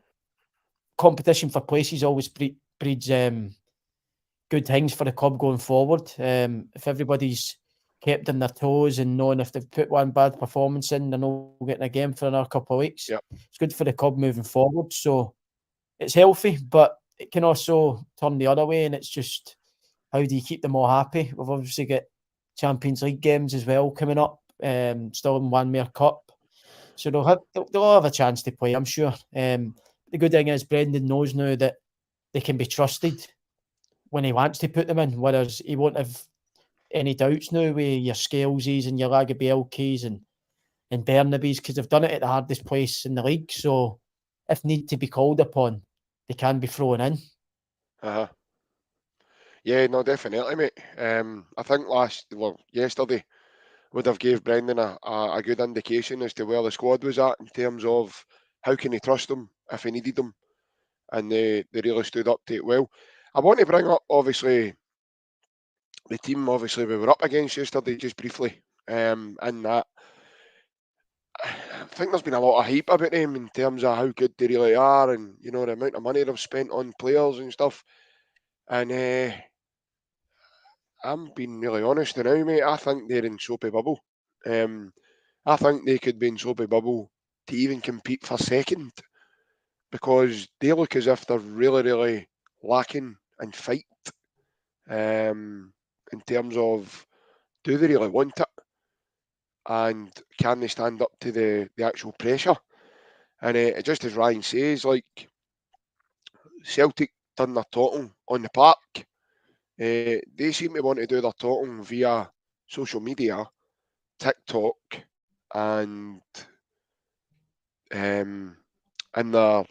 Competition for places always breeds good things for the club going forward. If everybody's kept on their toes and knowing if they've put one bad performance in, they're not getting a game for another couple of weeks. Yep. It's good for the club moving forward. So it's healthy, but it can also turn the other way, and it's just how do you keep them all happy? We've obviously got Champions League games as well coming up, still in one more cup. So they'll all have a chance to play, I'm sure. The good thing is Brendan knows now that they can be trusted when he wants to put them in, whereas he won't have any doubts now with your Scaleses and your Bielkes and Bernabes, because they've done it at the hardest place in the league. So if need to be called upon, they can be thrown in. Yeah, no, definitely, mate. I think yesterday would have gave Brendan a good indication as to where the squad was at in terms of how can he trust them if he needed them, and they really stood up to it well. I want to bring up, obviously, the team, obviously, we were up against yesterday, just briefly, and that I think there's been a lot of hype about them in terms of how good they really are, and the amount of money they've spent on players and stuff. And I'm being really honest now, mate. I think they're in soapy bubble. I think they could be in soapy bubble to even compete for second, because they look as if they're really, really lacking in fight. In terms of, do they really want it, and can they stand up to the actual pressure? And just as Ryan says, like, Celtic done their talking on the park. They seem to want to do their talking via social media, TikTok, and in their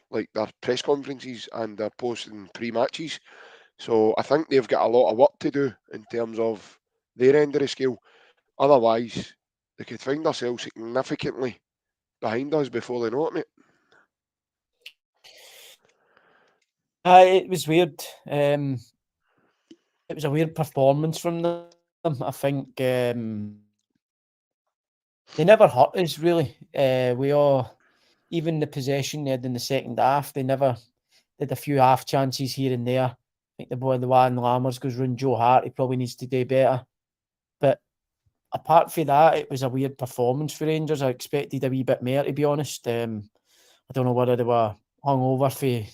press conferences and their posting pre-matches. So I think they've got a lot of work to do in terms of their end of the scale. Otherwise, they could find themselves significantly behind us before they know it, mate. It was weird. It was a weird performance from them. I think they never hurt us, really. We all, even the possession they had in the second half, they never did a few half chances here and there. I think the one Lammers goes round Joe Hart. He probably needs to do better. But apart from that, it was a weird performance for Rangers. I expected a wee bit more, to be honest. I don't know whether they were hungover for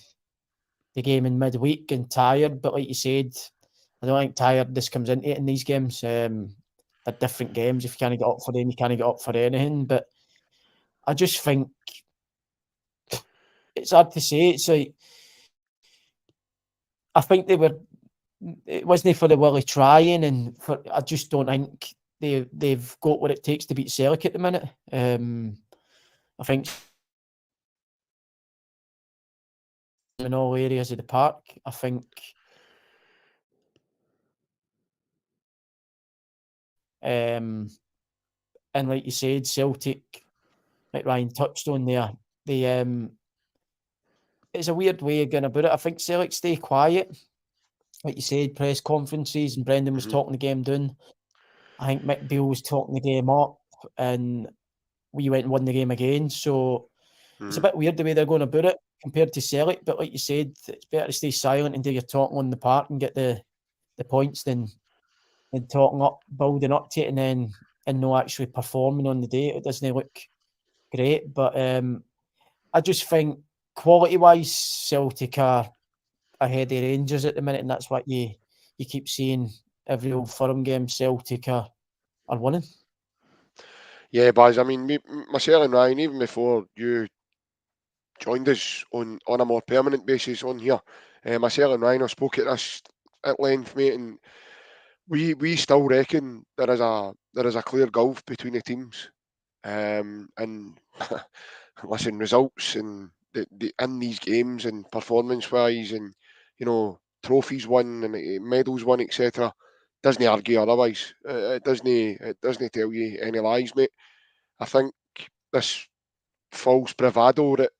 the game in midweek and tired, but like you said, I don't think tiredness comes into it in these games. They're different games. If you can't get up for them, you can't get up for anything. But I just think it's hard to say. It's like, I think it wasn't for the Willie trying, and I just don't think they've got what it takes to beat Celtic at the minute. I think in all areas of the park, I think and like you said, Celtic, like Ryan touched on there, it's a weird way of going about it. I think Celtic stay quiet. Like you said, press conferences, and Brendan was talking the game down. I think Mick Beale was talking the game up, and we went and won the game again. So it's a bit weird the way they're going about it compared to Celtic. But like you said, it's better to stay silent and do your talking on the park and get the points than talking up, building up to it, and not actually performing on the day. It doesn't look great. But I just think quality-wise, Celtic are ahead of Rangers at the minute, and that's what you keep seeing every Old Firm game. Celtic are winning. Yeah, Baz, I mean, myself and Ryan, even before you joined us on a more permanent basis on here, myself and Ryan have spoke at this at length, mate, and we still reckon there is a clear gulf between the teams. And listen, results and in these games and performance-wise, and trophies won and medals won, etc. Doesn't argue otherwise. It doesn't tell you any lies, mate. I think this false bravado that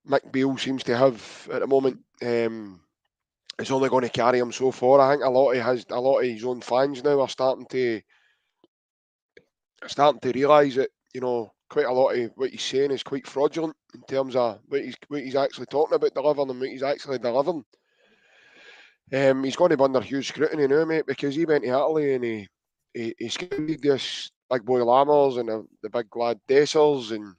Mick Beale seems to have at the moment is only going to carry him so far. I think a lot of his own fans now are starting to realise that quite a lot of what he's saying is quite fraudulent in terms of what he's actually talking about delivering and what he's actually delivering. He's going to be under huge scrutiny now, mate, because he went to Italy and he scouted this big boy Lammers and the big lad Dessers, and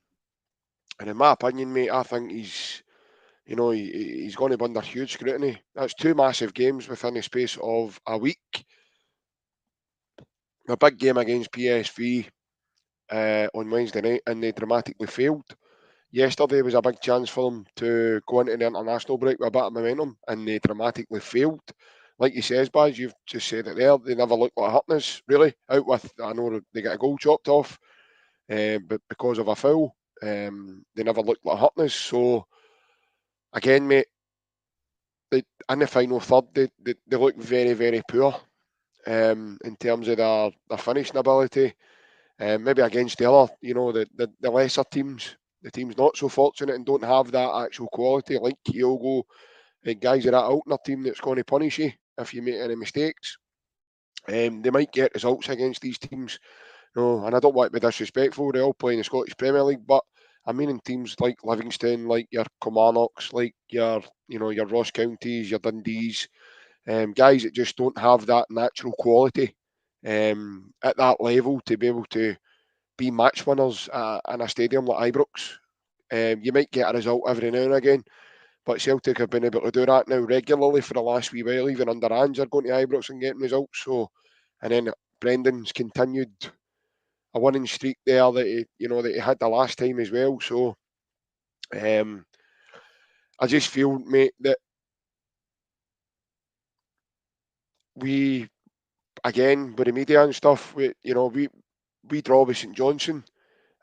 in my opinion, mate, I think he's he's going to be under huge scrutiny. That's two massive games within the space of a week. A big game against PSV on Wednesday night, and they dramatically failed. Yesterday was a big chance for them to go into the international break with a bit of momentum, and they dramatically failed. Like you says, Baz, you've just said it there. They never looked like hurtness, really. Out with, I know they get a goal chopped off, but because of a foul, they never looked like hurtness. So again, mate, in the final third, they look very, very poor in terms of their finishing ability. Maybe against the other, the lesser teams, the teams not so fortunate and don't have that actual quality, like Kyogo, guys of that Altner team that's going to punish you if you make any mistakes. They might get results against these teams. No, and I don't want to be disrespectful. They all play in the Scottish Premier League, but I mean in teams like Livingston, like your Kilmarnocks, like your Ross Counties, your Dundees, guys that just don't have that natural quality at that level to be able to be match winners in a stadium like Ibrox. You might get a result every now and again, but Celtic have been able to do that now regularly for the last wee while, even under Ange are going to Ibrox and getting results. So, and then Brendan's continued a winning streak there that he had the last time as well. So, I just feel, mate, that we again with the media and stuff, we draw with St Johnstone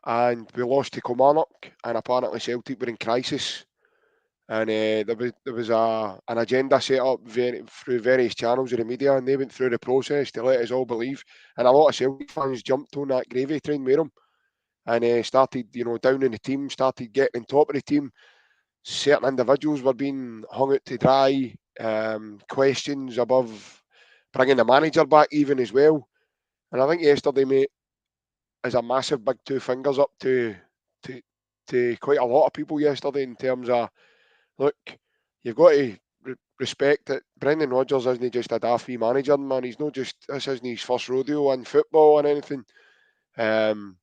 and we lost to Kilmarnock, and apparently Celtic were in crisis. And there was an agenda set up through various channels of the media, and they went through the process to let us all believe. And a lot of Celtic fans jumped on that gravy train with them, and started down in the team, started getting on top of the team. Certain individuals were being hung out to dry. Questions above bringing the manager back even as well. And I think yesterday, mate, is a massive big two fingers up to quite a lot of people yesterday in terms of, look, you've got to respect that Brendan Rodgers isn't just a daffy manager, man. He's not just, this isn't his first rodeo in football or anything. And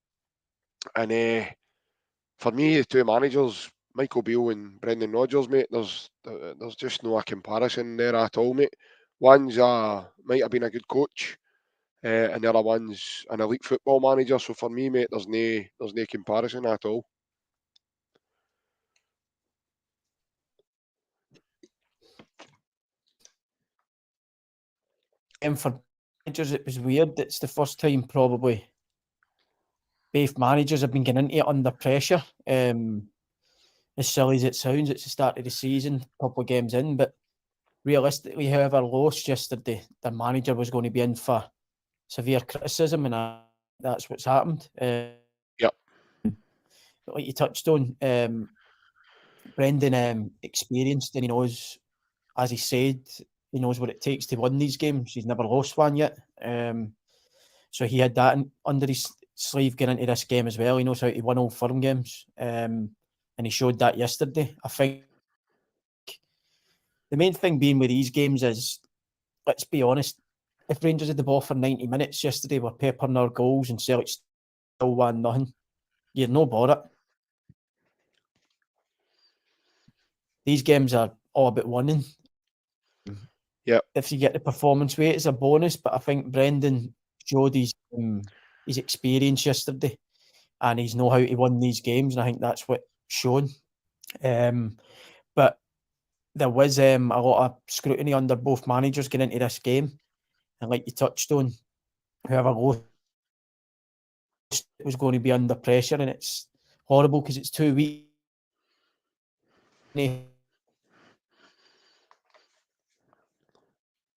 for me, the two managers, Michael Beale and Brendan Rodgers, mate, there's just no comparison there at all, mate. One's might have been a good coach, and the other one's an elite football manager. So for me, mate, there's no comparison at all. And for managers, it was weird. It's the first time probably both managers have been getting into it under pressure. As silly as it sounds, it's the start of the season, a couple of games in, but realistically, whoever lost yesterday, the manager was going to be in for severe criticism, and that's what's happened. Yep. Like you touched on, Brendan experienced, and he knows, as he said, he knows what it takes to win these games. He's never lost one yet. So he had that under his sleeve getting into this game as well. He knows how to win all firm games. And he showed that yesterday. I think the main thing being with these games is, let's be honest, if Rangers had the ball for 90 minutes yesterday, we're peppering our goals and Celtic still 1-0, you'd no bother. These games are all about winning. Yep. If you get the performance weight, it's a bonus, but I think Brendan showed his experience yesterday, and he's know how to win these games, and I think that's what shown. But there was a lot of scrutiny under both managers getting into this game, and like you touched on, whoever lost it was going to be under pressure, and it's horrible because it's 2 weeks.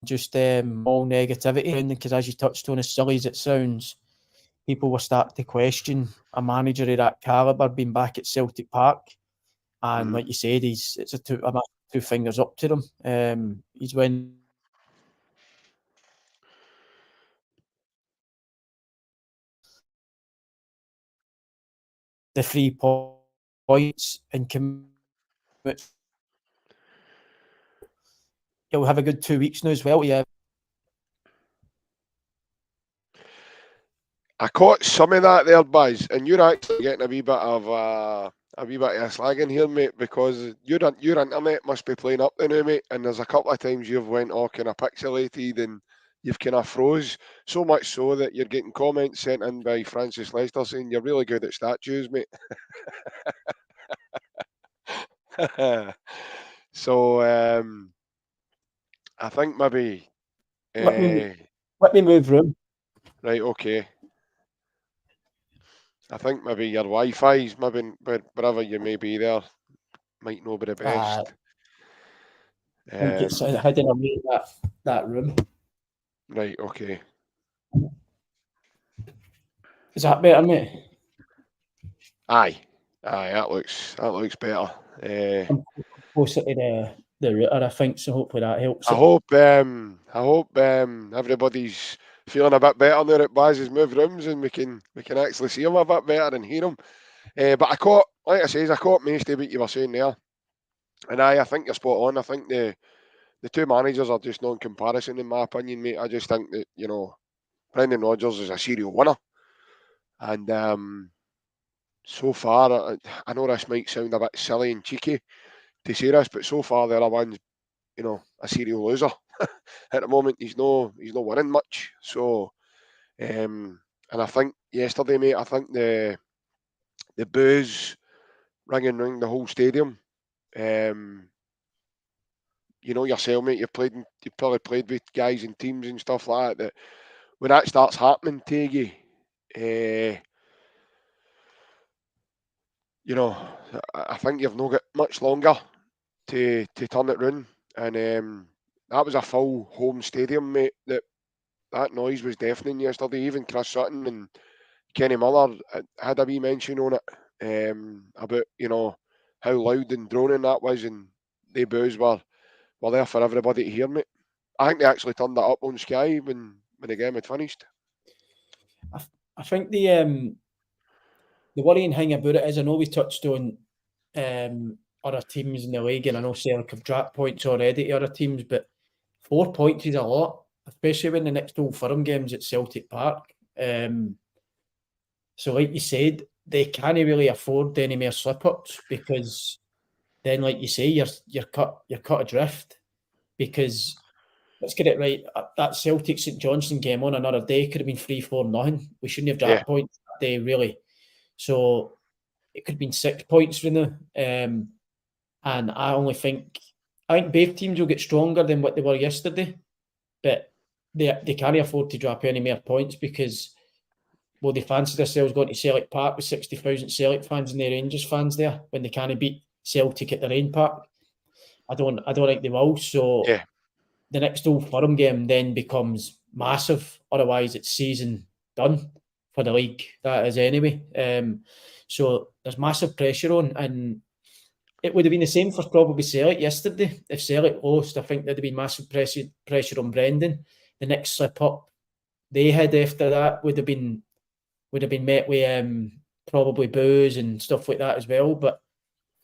Just all negativity, because as you touched on, as silly as it sounds, people were starting to question a manager of that calibre being back at Celtic Park, and like you said, it's a two fingers up to them. He's won the 3 points and he'll have a good 2 weeks now as well. Yeah. I caught some of that there, Buzz, and you're actually getting a wee bit of a slag in here, mate, because your internet must be playing up there now, mate. And there's a couple of times you've went all kind of pixelated and you've kind of froze, so much so that you're getting comments sent in by Francis Lester saying you're really good at statues, mate. So I think maybe Let me move room. Right, okay. I think maybe your Wi-Fi's maybe wherever you may be there might not be the best. I think it's hidden away that room. Right, okay. Is that better, mate? Aye, that looks better. I'm closer to the router, I think, so hopefully that helps. I hope everybody's feeling a bit better now that Baz has moved rooms and we can actually see him a bit better and hear him. But I caught most of what you were saying there, and I think you're spot on. I think the two managers are just non comparison in my opinion, mate. I just think that Brendan Rodgers is a serial winner, and so far I know this might sound a bit silly and cheeky to say this, but so far the other one's a serial loser. At the moment, he's not winning much. So, and I think yesterday, mate, I think the boos ringing round the whole stadium. You know yourself, mate. You've probably played with guys and teams and stuff like that. That when that starts happening to you, I think you've not got much longer to turn it round. And that was a full home stadium, mate. That noise was deafening yesterday. Even Chris Sutton and Kenny Miller had a wee mention on it about how loud and droning that was, and the boos were there for everybody to hear, mate. I think they actually turned that up on Sky when the game had finished. I think the worrying thing about it is, I know we touched on other teams in the league, and I know Celtic have dropped points already to other teams, but 4 points is a lot, especially when the next Old Firm game's at Celtic Park. So like you said, they can't really afford any more slip-ups, because then, like you say, you're cut adrift. Because let's get it right, that Celtic St Johnstone game on another day could have been 3-4-0. We shouldn't have dropped points that day, really. So it could have been 6 points from now. And I think both teams will get stronger than what they were yesterday, but they can't afford to drop any more points, because they fancy themselves going to Celtic Park with 60,000 Celtic fans and the Rangers fans there when they can't beat Celtic at their own park. I don't think they will. So the next Old Firm game then becomes massive. Otherwise, it's season done for the league. That is anyway. So there's massive pressure on, and it would have been the same for probably Celtic yesterday. If Celtic lost, I think there'd have been massive pressure on Brendan. The next slip up they had after that would have been met with probably boos and stuff like that as well. But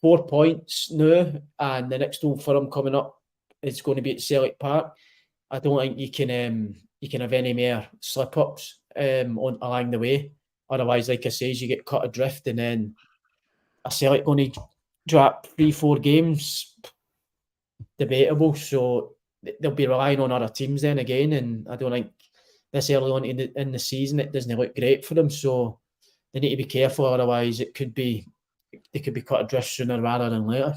4 points now, and the next Old Firm coming up is going to be at Celtic Park. I don't think you can have any more slip ups along the way. Otherwise, like I say, you get cut adrift, and then a Celtic going to drop 3-4 games. Debatable. So they'll be relying on other teams then again, and I don't think this early on in the season it doesn't look great for them. So they need to be careful, otherwise they could be cut adrift sooner rather than later.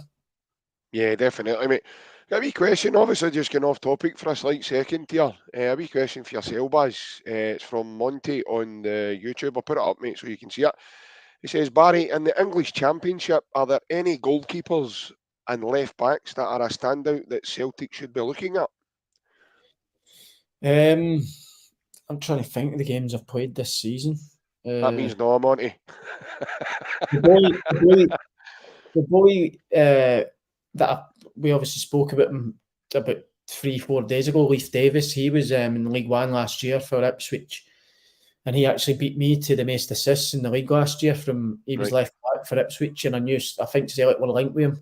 Yeah, definitely. I mean, Got a wee question, obviously just going off topic for a slight second here. A wee question for yourself, Baz. It's from Monty on the YouTube. I'll put it up, mate, so you can see it. He says, Barry, in the English Championship, are there any goalkeepers and left backs that are a standout that Celtic should be looking at? I'm trying to think of the games I've played this season. That means no, Monty. The boy we obviously spoke about him about 3-4 days ago, Leif Davis, he was in League One last year for Ipswich, and he actually beat me to the most assists in the league last year. He was left back for Ipswich, and I think Celtic were linked with him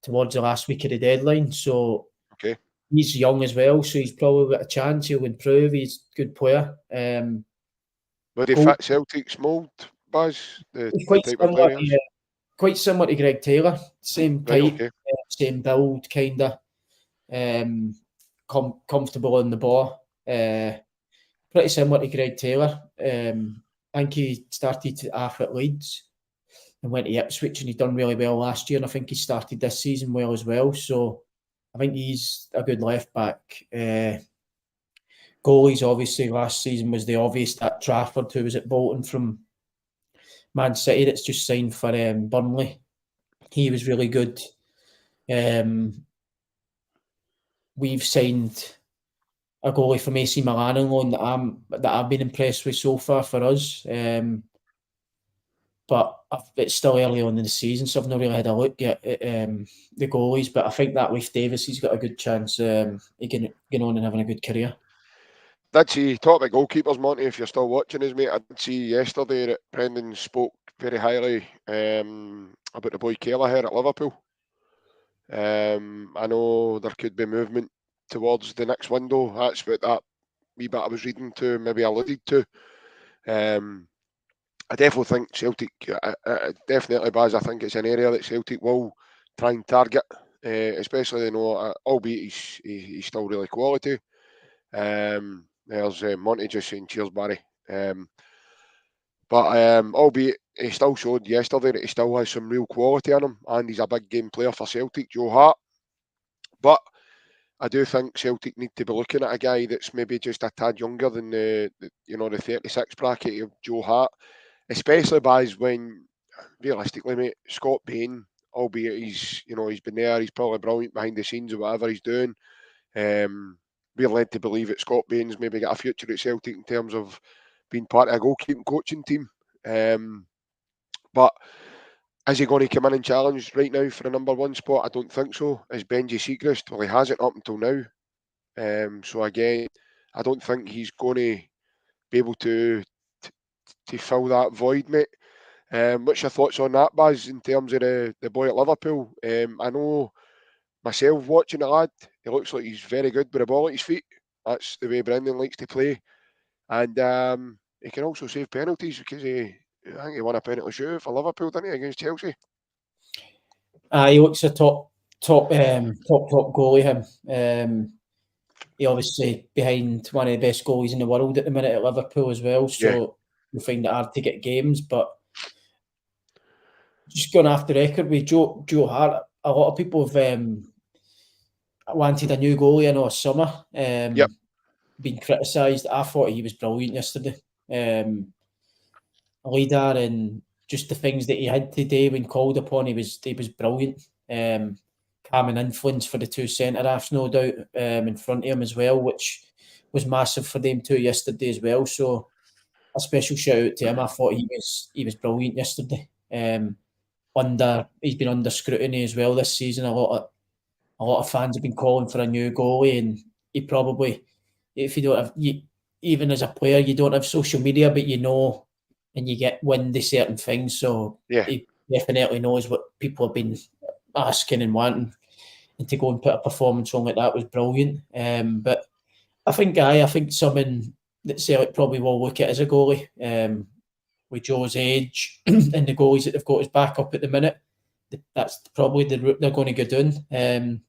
towards the last week of the deadline. So okay, he's young as well, so he's probably got a chance. He'll improve. He's a good player. Would he fit Celtic's mould, Baz? The type of player he is? Quite similar to Greg Taylor, same type, okay. Same build, kind of. Comfortable on the ball. Pretty similar to Greg Taylor. I think he started off at Leeds and went to Ipswich, and he's done really well last year, and I think he started this season well as well. So I think he's a good left back. Goalies, obviously, last season was the obvious, that Trafford, who was at Bolton from Man City, that's just signed for Burnley. He was really good. We've signed a goalie from AC Milan on loan that I've been impressed with so far for us. But it's still early on in the season, so I've not really had a look yet at the goalies. But I think that Leif Davis, he's got a good chance of getting on and having a good career. Did see, talk about goalkeepers, Monty, if you're still watching us, mate. I did see yesterday that Brendan spoke very highly about the boy Kelleher at Liverpool. I know there could be movement towards the next window. That's what that wee bit I was reading to maybe alluded to. I definitely think Celtic, definitely, Baz, I think it's an area that Celtic will try and target, especially, albeit he's still really quality. There's Monty just saying cheers, Barry. But albeit he still showed yesterday that he still has some real quality in him, and he's a big game player for Celtic, Joe Hart. But I do think Celtic need to be looking at a guy that's maybe just a tad younger than the 36 bracket of Joe Hart, especially when realistically, mate, Scott Bain, albeit he's been there, he's probably brilliant behind the scenes or whatever he's doing. We're led to believe that Scott Bain's maybe got a future at Celtic in terms of being part of a goalkeeping coaching team. But is he going to come in and challenge right now for a number one spot? I don't think so. Is Benji Siegrist? Well, he hasn't up until now. So again, I don't think he's going to be able to fill that void, mate. What's your thoughts on that, Baz, in terms of the boy at Liverpool? I know myself watching the lad, he looks like he's very good with the ball at his feet. That's the way Brendan likes to play. And he can also save penalties because I think he won a penalty shootout for Liverpool, didn't he, against Chelsea? He looks a top goalie, him. He obviously behind one of the best goalies in the world at the minute at Liverpool as well, so you'll find it hard to get games. But just going off the record with Joe Hart, a lot of people have wanted a new goalie in all summer. Been criticised. I thought he was brilliant yesterday. A leader, and just the things that he had today when called upon, he was brilliant. Calming influence for the two centre-halves, no doubt, in front of him as well, which was massive for them two yesterday as well. So a special shout out to him. I thought he was brilliant yesterday. He's been under scrutiny as well this season. A lot of fans have been calling for a new goalie, and he probably, if you don't have, even as a player, you don't have social media, but and you get wind of certain things. So he definitely knows what people have been asking and wanting, and to go and put a performance on like that was brilliant. But I think someone that Celtic probably will look at as a goalie, with Joe's age and the goalies that they've got as backup at the minute, that's probably the route they're going to go down. And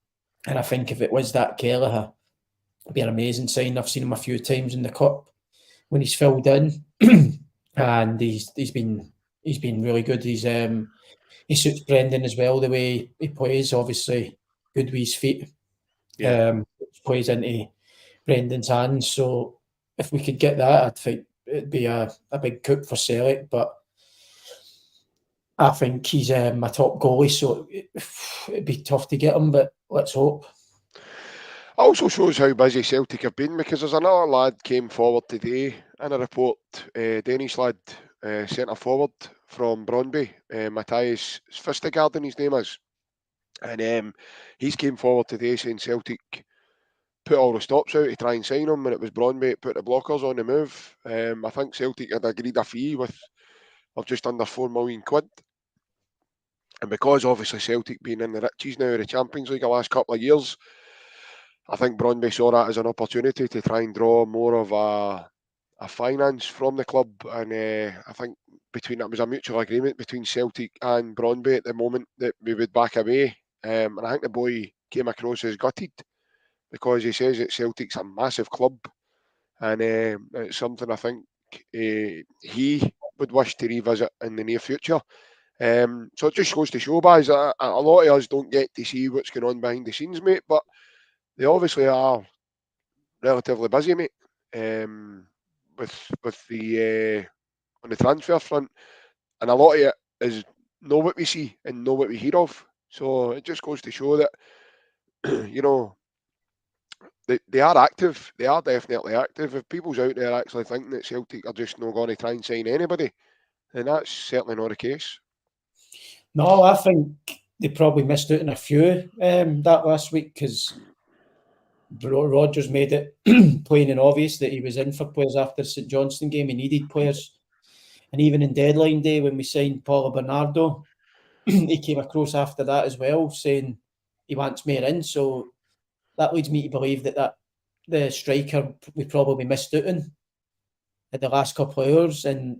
I think if it was that Kelleher, it'd be an amazing sign. I've seen him a few times in the cup when he's filled in, and he's been really good. He suits Brendan as well, the way he plays. Obviously, good with his feet. which plays into Brendan's hands. So if we could get that, I think it'd be a big coup for Celtic. But I think he's my top goalie, so it'd be tough to get him. But let's hope. Also shows how busy Celtic have been, because there's another lad came forward today in a report, Danish lad, centre forward from Brøndby, Matthias Fistegarden his name is, and he's came forward today saying Celtic put all the stops out to try and sign him, and it was Brøndby that put the blockers on the move. I think Celtic had agreed a fee of just under £4 million. And because obviously Celtic being in the riches now of the Champions League the last couple of years, I think Brøndby saw that as an opportunity to try and draw more of a finance from the club, and I think it was a mutual agreement between Celtic and Brøndby at the moment that we would back away. And I think the boy came across as gutted, because he says that Celtic's a massive club, and it's something I think he would wish to revisit in the near future. So it just goes to show, Baz, a lot of us don't get to see what's going on behind the scenes, mate, but they obviously are relatively busy, mate, with the on the transfer front, and a lot of it is know what we see and know what we hear of. So it just goes to show that you know they are active. They are definitely active. If people's out there actually thinking that Celtic are just not going to try and sign anybody, then that's certainly not the case. No, I think they probably missed out on a few that last week, because Rodgers made it plain and obvious that he was in for players after the St Johnstone game. He needed players. And even in deadline day, when we signed Paulo Bernardo, he came across after that as well, saying he wants more in. So that leads me to believe that the striker we probably missed out on at the last couple of hours. And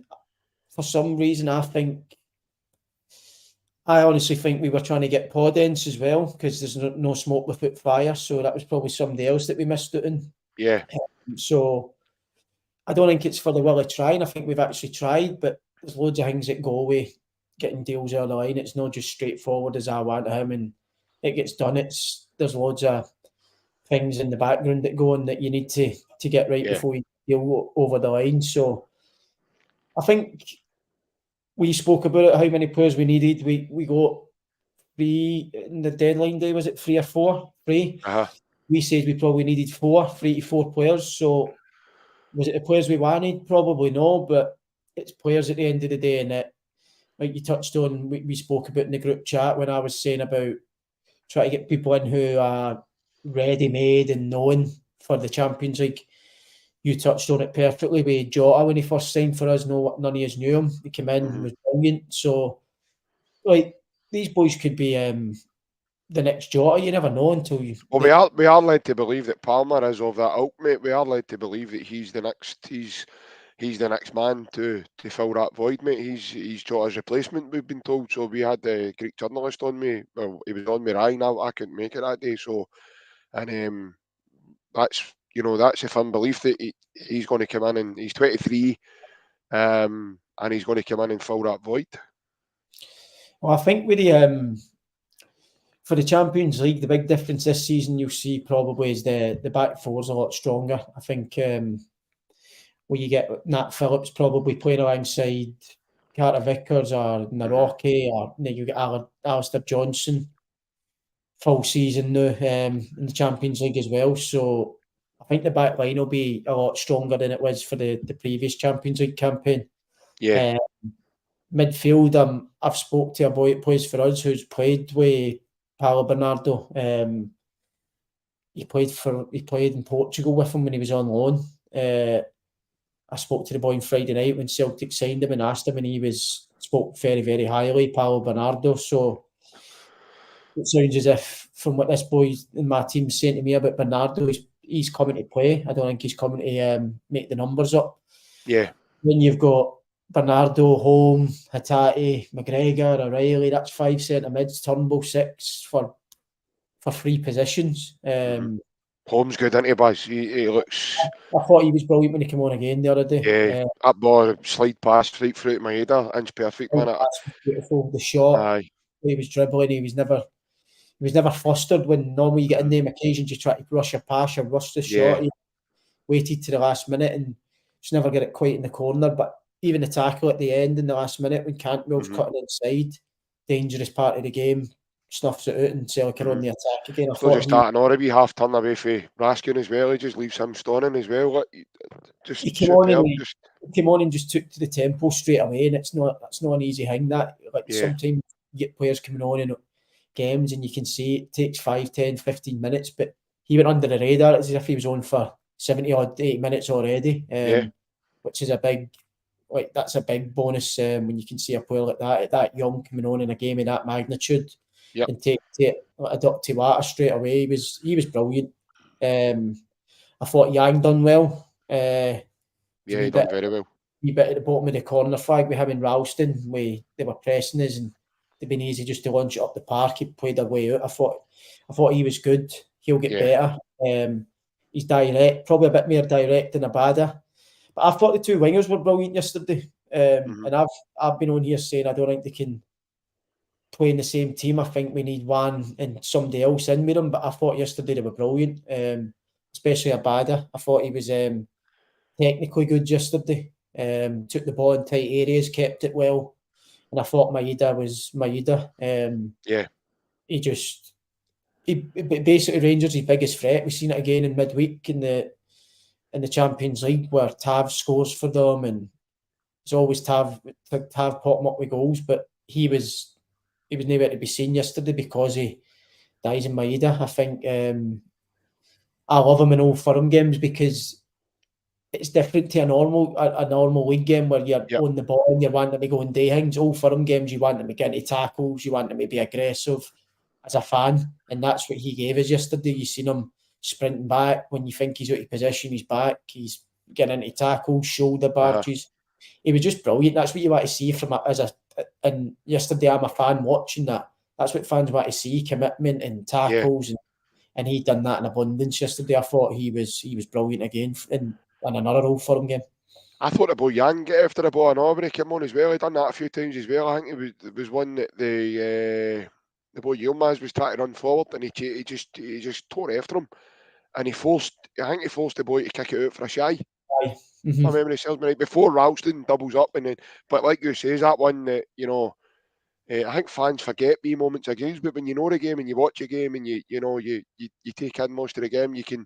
for some reason, I honestly think we were trying to get Podence as well, because there's no smoke without fire. So that was probably somebody else that we missed out on. Yeah. So I don't think it's for the will of trying. I think we've actually tried, but there's loads of things that go away getting deals out of the line. It's not just straightforward as I want him and it gets done. There's loads of things in the background that go on that you need to get right before you deal over the line. So I think we spoke about it, how many players we needed. We got 3 in the deadline day. Was it 3 or 4? 3. We said we probably needed 3 to 4 players. So was it the players we wanted? Probably no, but it's players at the end of the day. And it, like you touched on, we spoke about in the group chat when I was saying about trying to get people in who are ready-made and known for the Champions League. You touched on it perfectly with Jota when he first signed for us. None of us knew him. He came in and was brilliant. So, like, these boys could be the next Jota. You never know until you. Well, we are led to believe that Palmer is of that ilk, mate. We are led to believe that he's the next man to fill that void, mate. He's Jota's replacement, we've been told. So we had the Greek journalist on me. Well, he was on me Ryan. I couldn't make it that day. So, and that's a firm belief that he's going to come in, and he's 23, and he's going to come in and fill that void. Well, I think with for the Champions League, the big difference this season you'll see probably is the back four's a lot stronger. I think where you get Nat Phillips probably playing alongside Carter Vickers or Naroki, or you get Alistair Johnson full season now in the Champions League as well. So I think the back line will be a lot stronger than it was for the previous Champions League campaign. Yeah. Midfield, I've spoke to a boy that plays for us who's played with Paulo Bernardo. He played in Portugal with him when he was on loan. I spoke to the boy on Friday night when Celtic signed him and asked him, and he spoke very, very highly, Paulo Bernardo. So it sounds as if, from what this boy in my team's saying to me about Bernardo, he's coming to play. I don't think he's coming to make the numbers up. Yeah. Then you've got Bernardo, Holm, Hatate, McGregor, O'Reilly. That's 5 centre mids, Turnbull 6 for 3 positions. Holm's good, isn't he, Buzz? He looks. I thought he was brilliant when he came on again the other day. Yeah, up ball, slide pass right through to Maeda, inch perfect, man. Beautiful. The shot, Aye. he was dribbling. He was never he was never flustered when normally you get in them occasions you try to rush your pass or rush the shot. He waited to the last minute and just never get it quite in the corner. But even the tackle at the end in the last minute when Cantwell's cutting inside, dangerous part of the game, snuffs it out and Celtic are on the attack again. I Still thought just starting or a wee half turn away for Raskin as well. He just leaves him stunning as well. Like, just he came superb. on and came on and just took to the tempo straight away, and that's not an easy thing. That sometimes you get players coming on in games and you can see it takes 5, 10, 15 minutes, but he went under the radar as if he was on for 70 or 80 minutes already, which is a big, that's a big bonus when you can see a player like that young coming on in a game of that magnitude and take a duck to water straight away. He was brilliant. I thought Yang done well. He done very well. Wee bit at the bottom of the corner flag with him and Ralston, they were pressing us and they'd been easy just to launch it up the park. He played their way out. I thought he was good. He'll get better. He's direct, probably a bit more direct than Abada. But I thought the two wingers were brilliant yesterday. And I've been on here saying I don't think they can play in the same team. I think we need one and somebody else in with them. But I thought yesterday they were brilliant, especially Abada. I thought he was technically good yesterday. Took the ball in tight areas, kept it well. And I thought Maeda was Maeda. He basically Rangers' his biggest threat. We've seen it again in midweek in the Champions League where Tav scores for them, and it's always Tav pot him up with goals. But he was nowhere to be seen yesterday because he dies in Maeda. I think I love him in Old Firm games because it's different to a normal league game where you're on the ball and you want them to go and do things. Old Firm games, you want them to get into tackles, you want them to be aggressive as a fan, and that's what he gave us yesterday. You seen him sprinting back when you think he's out of position, he's back, he's getting into tackles, shoulder barges. He was just brilliant. That's what you want to see from and yesterday I'm a fan watching that. That's what fans want to see, commitment and tackles, and he done that in abundance yesterday. I thought he was brilliant again in another Old Firm game. I thought the boy Yang get after the ball and Aubrey came on as well. He done that a few times as well. I think it was one that the boy Yilmaz was trying to run forward and he just tore after him, and he forced the boy to kick it out for a shy. My memory serves me right before Ralston doubles up, and then but like you say, that one that I think fans forget wee moments of games, but when you know the game and you watch a game and you take in most of the game, you can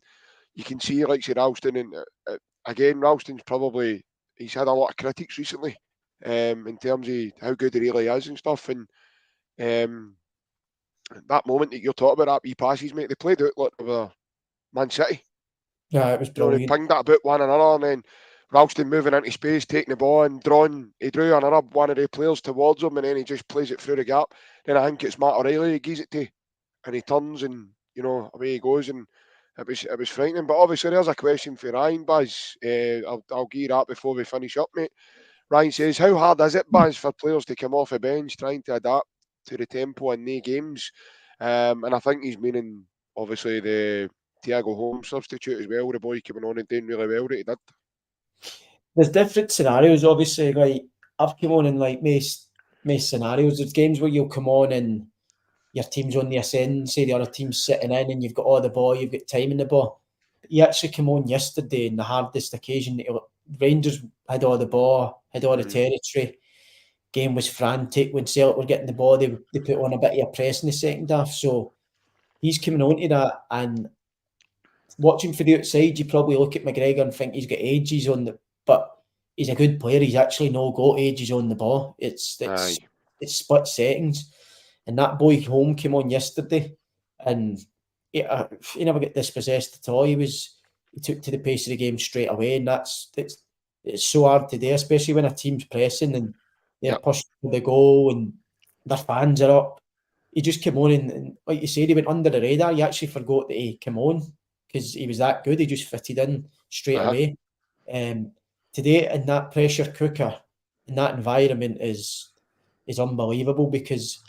see like say Ralston, and again Ralston's probably he's had a lot of critics recently in terms of how good he really is and stuff, and that moment that you're talking about, that wee passes, mate, they played out like over Man City. Yeah, it was brilliant. They pinged that about one another, and then Ralston moving into space, taking the ball and he drew another one of the players towards him, and then he just plays it through the gap. Then I think it's Matt O'Reilly he gives it to, and he turns and away he goes, and it was frightening. But obviously there's a question for Ryan, Baz. I'll give you that before we finish up, mate. Ryan says, how hard is it, Baz, for players to come off the bench trying to adapt to the tempo in the games? And I think he's meaning obviously the Thiago Holmes substitute as well, the boy coming on and doing really well that he did. There's different scenarios, obviously. Like I've come on in like most scenarios. There's games where you'll come on and your team's on the ascend, say the other team's sitting in, and you've got all the ball, you've got time in the ball. But you actually come on yesterday in the hardest occasion. Rangers had all the ball, had all the territory. Game was frantic. When Celtic were getting the ball, they put on a bit of a press in the second half. So he's coming on to that, and watching from the outside, you probably look at McGregor and think he's got ages on the, but he's a good player. He's actually no got ages on the ball. It's split seconds, and that boy Home came on yesterday, and he never got dispossessed at all. He took to the pace of the game straight away, and it's so hard to do, especially when a team's pressing and they're pushing for the goal and their fans are up. He just came on and like you said, he went under the radar. He actually forgot that he came on because he was that good. He just fitted in straight away. Today, in that pressure cooker, in that environment is unbelievable, because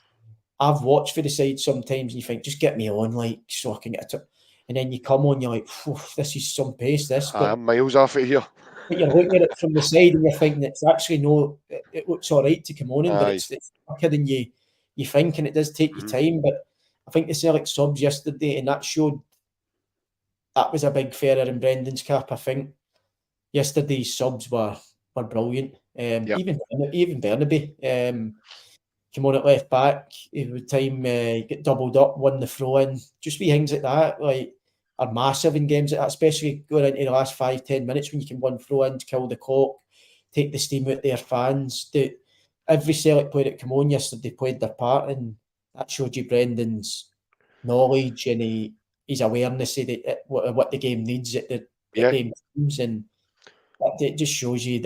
I've watched for the side sometimes and you think, just get me on, like, so I can get it. And then you come on, you're like, this is some pace, this. I'm miles off it here. But you're looking at it from the side and you're thinking it's actually it looks all right to come on in, but it's quicker than you think, and it does take you time. But I think the Celtic subs yesterday, and that showed that was a big feather in Brendan's cap. I think yesterday's subs were brilliant. Even Bernaby came on at left back. Every time get doubled up, won the throw in. Just wee things like that, like, are massive in games like that, especially going into the last 5-10 minutes when you can one throw in to kill the clock, take the steam out their fans. Every Celtic player that came on yesterday played their part, and that showed you Brendan's knowledge and his awareness of what the game needs at game times, and it just shows you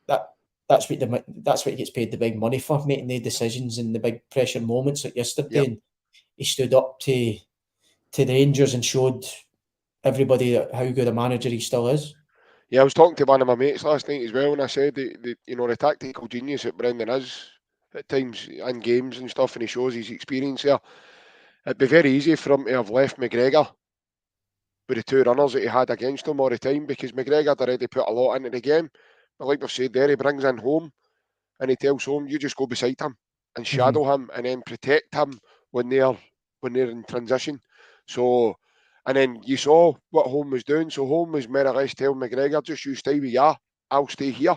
that's what he gets paid the big money for, making the decisions in the big pressure moments like yesterday. And he stood up to the Rangers and showed everybody how good a manager he still is. Yeah, I was talking to one of my mates last night as well, and I said the tactical genius that Brendan is at times in games and stuff, and he shows his experience there. It'd be very easy for him to have left McGregor with the two runners that he had against him all the time, because McGregor had already put a lot into the game. But like we've said there, he brings in Home, and he tells Home, you just go beside him and shadow him, and then protect him when they're in transition. So, and then you saw what Home was doing. So Home was more or less telling McGregor, just you stay with ya, I'll stay here.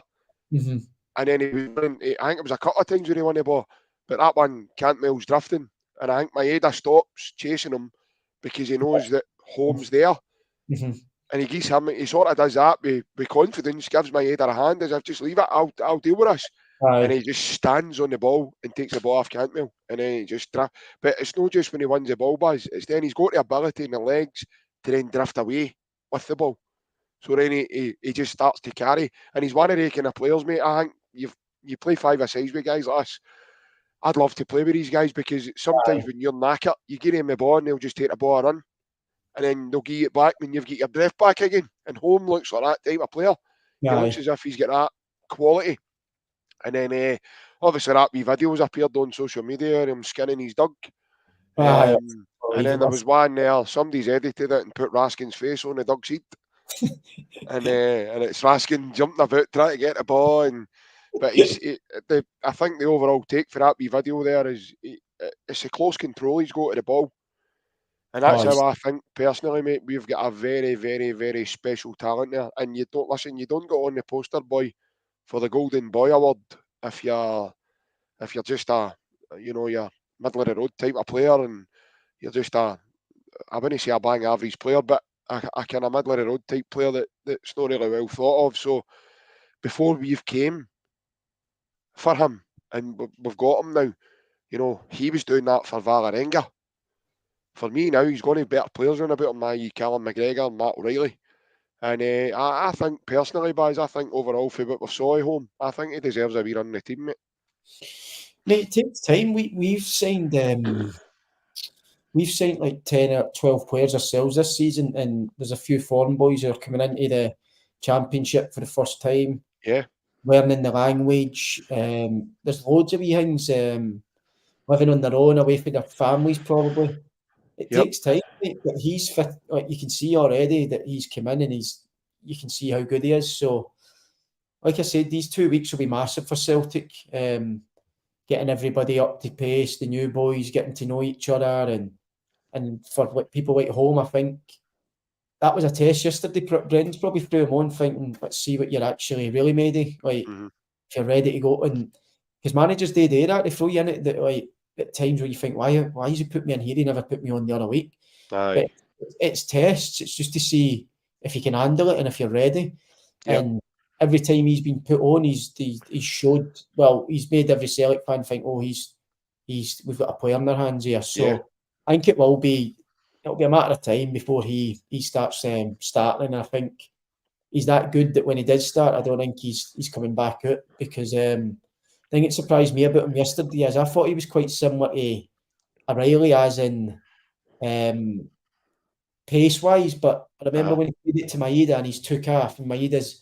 And then he was running, I think it was a couple of times where he won the ball, but that one, Cantwell's drifting, and I think Maeda stops chasing him because he knows that Home's there. And he gives him, he sort of does that with confidence, gives Maeda a hand as if, just leave it, I'll deal with this. And he just stands on the ball and takes the ball off Cantwell, and then he just drift. But it's not just when he wins the ball, Buzz, it's then he's got the ability in the legs to then drift away with the ball. So then he just starts to carry, and he's one of the kind of players, mate. I think you play 5-a-sides with guys like this. I'd love to play with these guys, because sometimes when you're knackered, you give him the ball and they'll just take the ball and run, and then they'll give it back when you've got your breath back again. And Home looks like that type of player. He looks as if he's got that quality. And then obviously that wee videos appeared on social media of him skinning his dog. And then there was one there, somebody's edited it and put Raskin's face on the dog's head. and it's Raskin jumping about trying to get the ball, but I think the overall take for that wee video there is it's a close control he's got to the ball, and that's how I think personally, mate. We've got a very, very, very special talent there, and you don't go on the poster boy for the Golden Boy Award if you're just you're middle of the road type of player, and you're just I wouldn't say a bang average player, but a kind of middle of the road type player that's not really well thought of. So before we've came for him, and we've got him now, he was doing that for Valerenga. For me now, he's going to be better players than about him, Callum McGregor and Matt O'Reilly. And I think personally, boys, I think overall for what we saw at Home, I think he deserves a wee run in the team, mate. Mate, it takes time. We've signed like 10 or 12 players ourselves this season, and there's a few foreign boys who are coming into the championship for the first time. Yeah. Learning the language. There's loads of wee things, living on their own, away from their families probably. It takes time, mate, but he's fit. Like, you can see already that he's come in, and you can see how good he is. So, like I said, these 2 weeks will be massive for Celtic. Getting everybody up to pace, the new boys getting to know each other, and for people like Home, I think that was a test yesterday. Brendan's probably threw him on thinking, let's see what you're actually really made of. Like, if you're ready to go. And because managers, they do that. They throw you in it, like, at times where you think, why has he put me in here? He never put me on the other week. But it's tests. It's just to see if you can handle it and if you're ready. And every time he's been put on, he's showed, well, he's made every Celtic fan think, oh, we've got a player in their hands here. So I think it'll be a matter of time before he starts starting. And I think he's that good that when he did start, I don't think he's coming back out, because the thing that surprised me about him yesterday is I thought he was quite similar to O'Reilly, as in pace-wise, but I remember when he played it to Maeda and he's took off, and Maeda's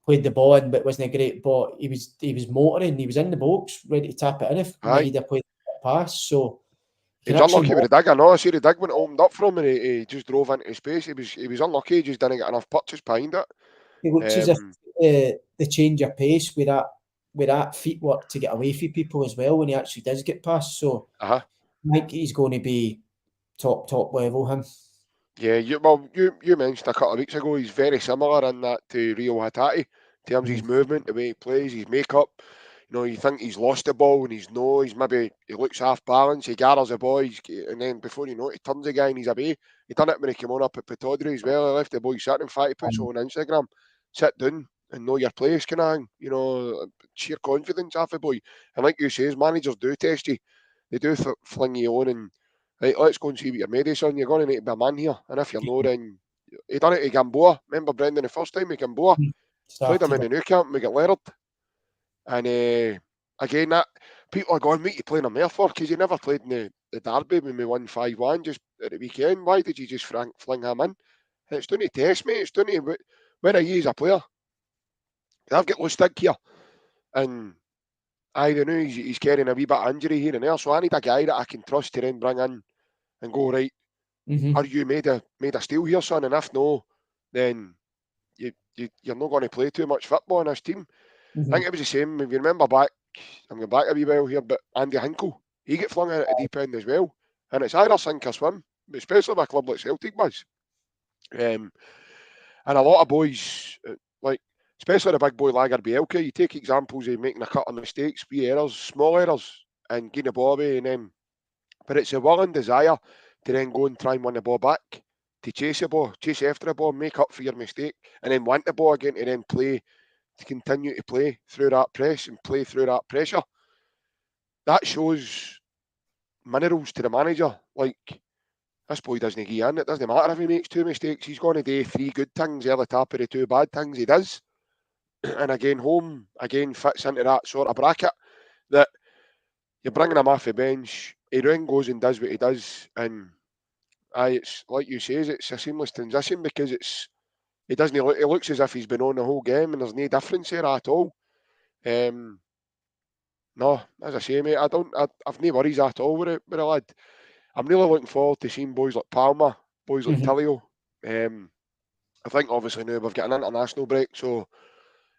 played the ball in, but wasn't a great ball. He was motoring, he was in the box, ready to tap it in if Maeda played the pass. So he was unlucky with the dig. I know. I see the dig when it opened up for him, and he just drove into space. He was unlucky. He just didn't get enough punches behind it. It looks as if the change of pace with that footwork to get away from people as well when he actually does get past. So I think he's going to be top level. Him. Yeah, you mentioned a couple of weeks ago he's very similar in that to Rio Hatate in terms of his movement, the way he plays, his makeup. You know, you think he's lost the ball and he looks half balanced, he gathers the ball, and then before you know it, he turns the guy and he's away. He done it when he came on up at Pataudry as well. He left the boy sitting. In fact, he puts it on Instagram, sit down and know your place, kind of thing. You know, sheer confidence off the boy. And like you say, managers do test you. They do fling you on and right, let's go and see what you're made of, son. You're going to need to be a man here. And if you're not, then he done it to Gamboa. Remember Brendan the first time with Gamboa? Played him in the new camp, we got Laird. And again, that people are going, mate, you playing him there for? Because you never played in the derby when we won 5-1 just at the weekend. Why did you just fling him in? And it's down to test, mate. It's down to where are you as a player? I've got low stick here. And I don't know, he's carrying a wee bit of injury here and there. So I need a guy that I can trust to then bring in and go, right, are you made of steel here, son? And if no, then you're not going to play too much football in this team. I think it was the same. If you remember back, I'm going back a wee while here, but Andy Hinkle, he get flung in at the deep end as well. And it's either sink or swim, especially with a club like Celtic was. And a lot of boys, like, especially the big boy Lager Bielka, you take examples of making a couple of mistakes, wee errors, small errors, and getting the ball away, and then, but it's a willing desire to then go and try and win the ball back, to chase the ball, chase after the ball, make up for your mistake, and then want the ball again to then play, to continue to play through that press and play through that pressure. That shows minerals to the manager. Like, this boy doesn't get in. It doesn't matter if he makes 2 mistakes. He's going to do 3 good things at the top of the 2 bad things he does. And again, home, fits into that sort of bracket that you're bringing him off the bench. He then goes and does what he does. And it's like you say, it's a seamless transition because he looks as if he's been on the whole game and there's no difference there at all. No, as I say, mate, I've no worries at all with the lad. I'm really looking forward to seeing boys like Palmer, boys like Tillio. I think obviously now we've got an international break, so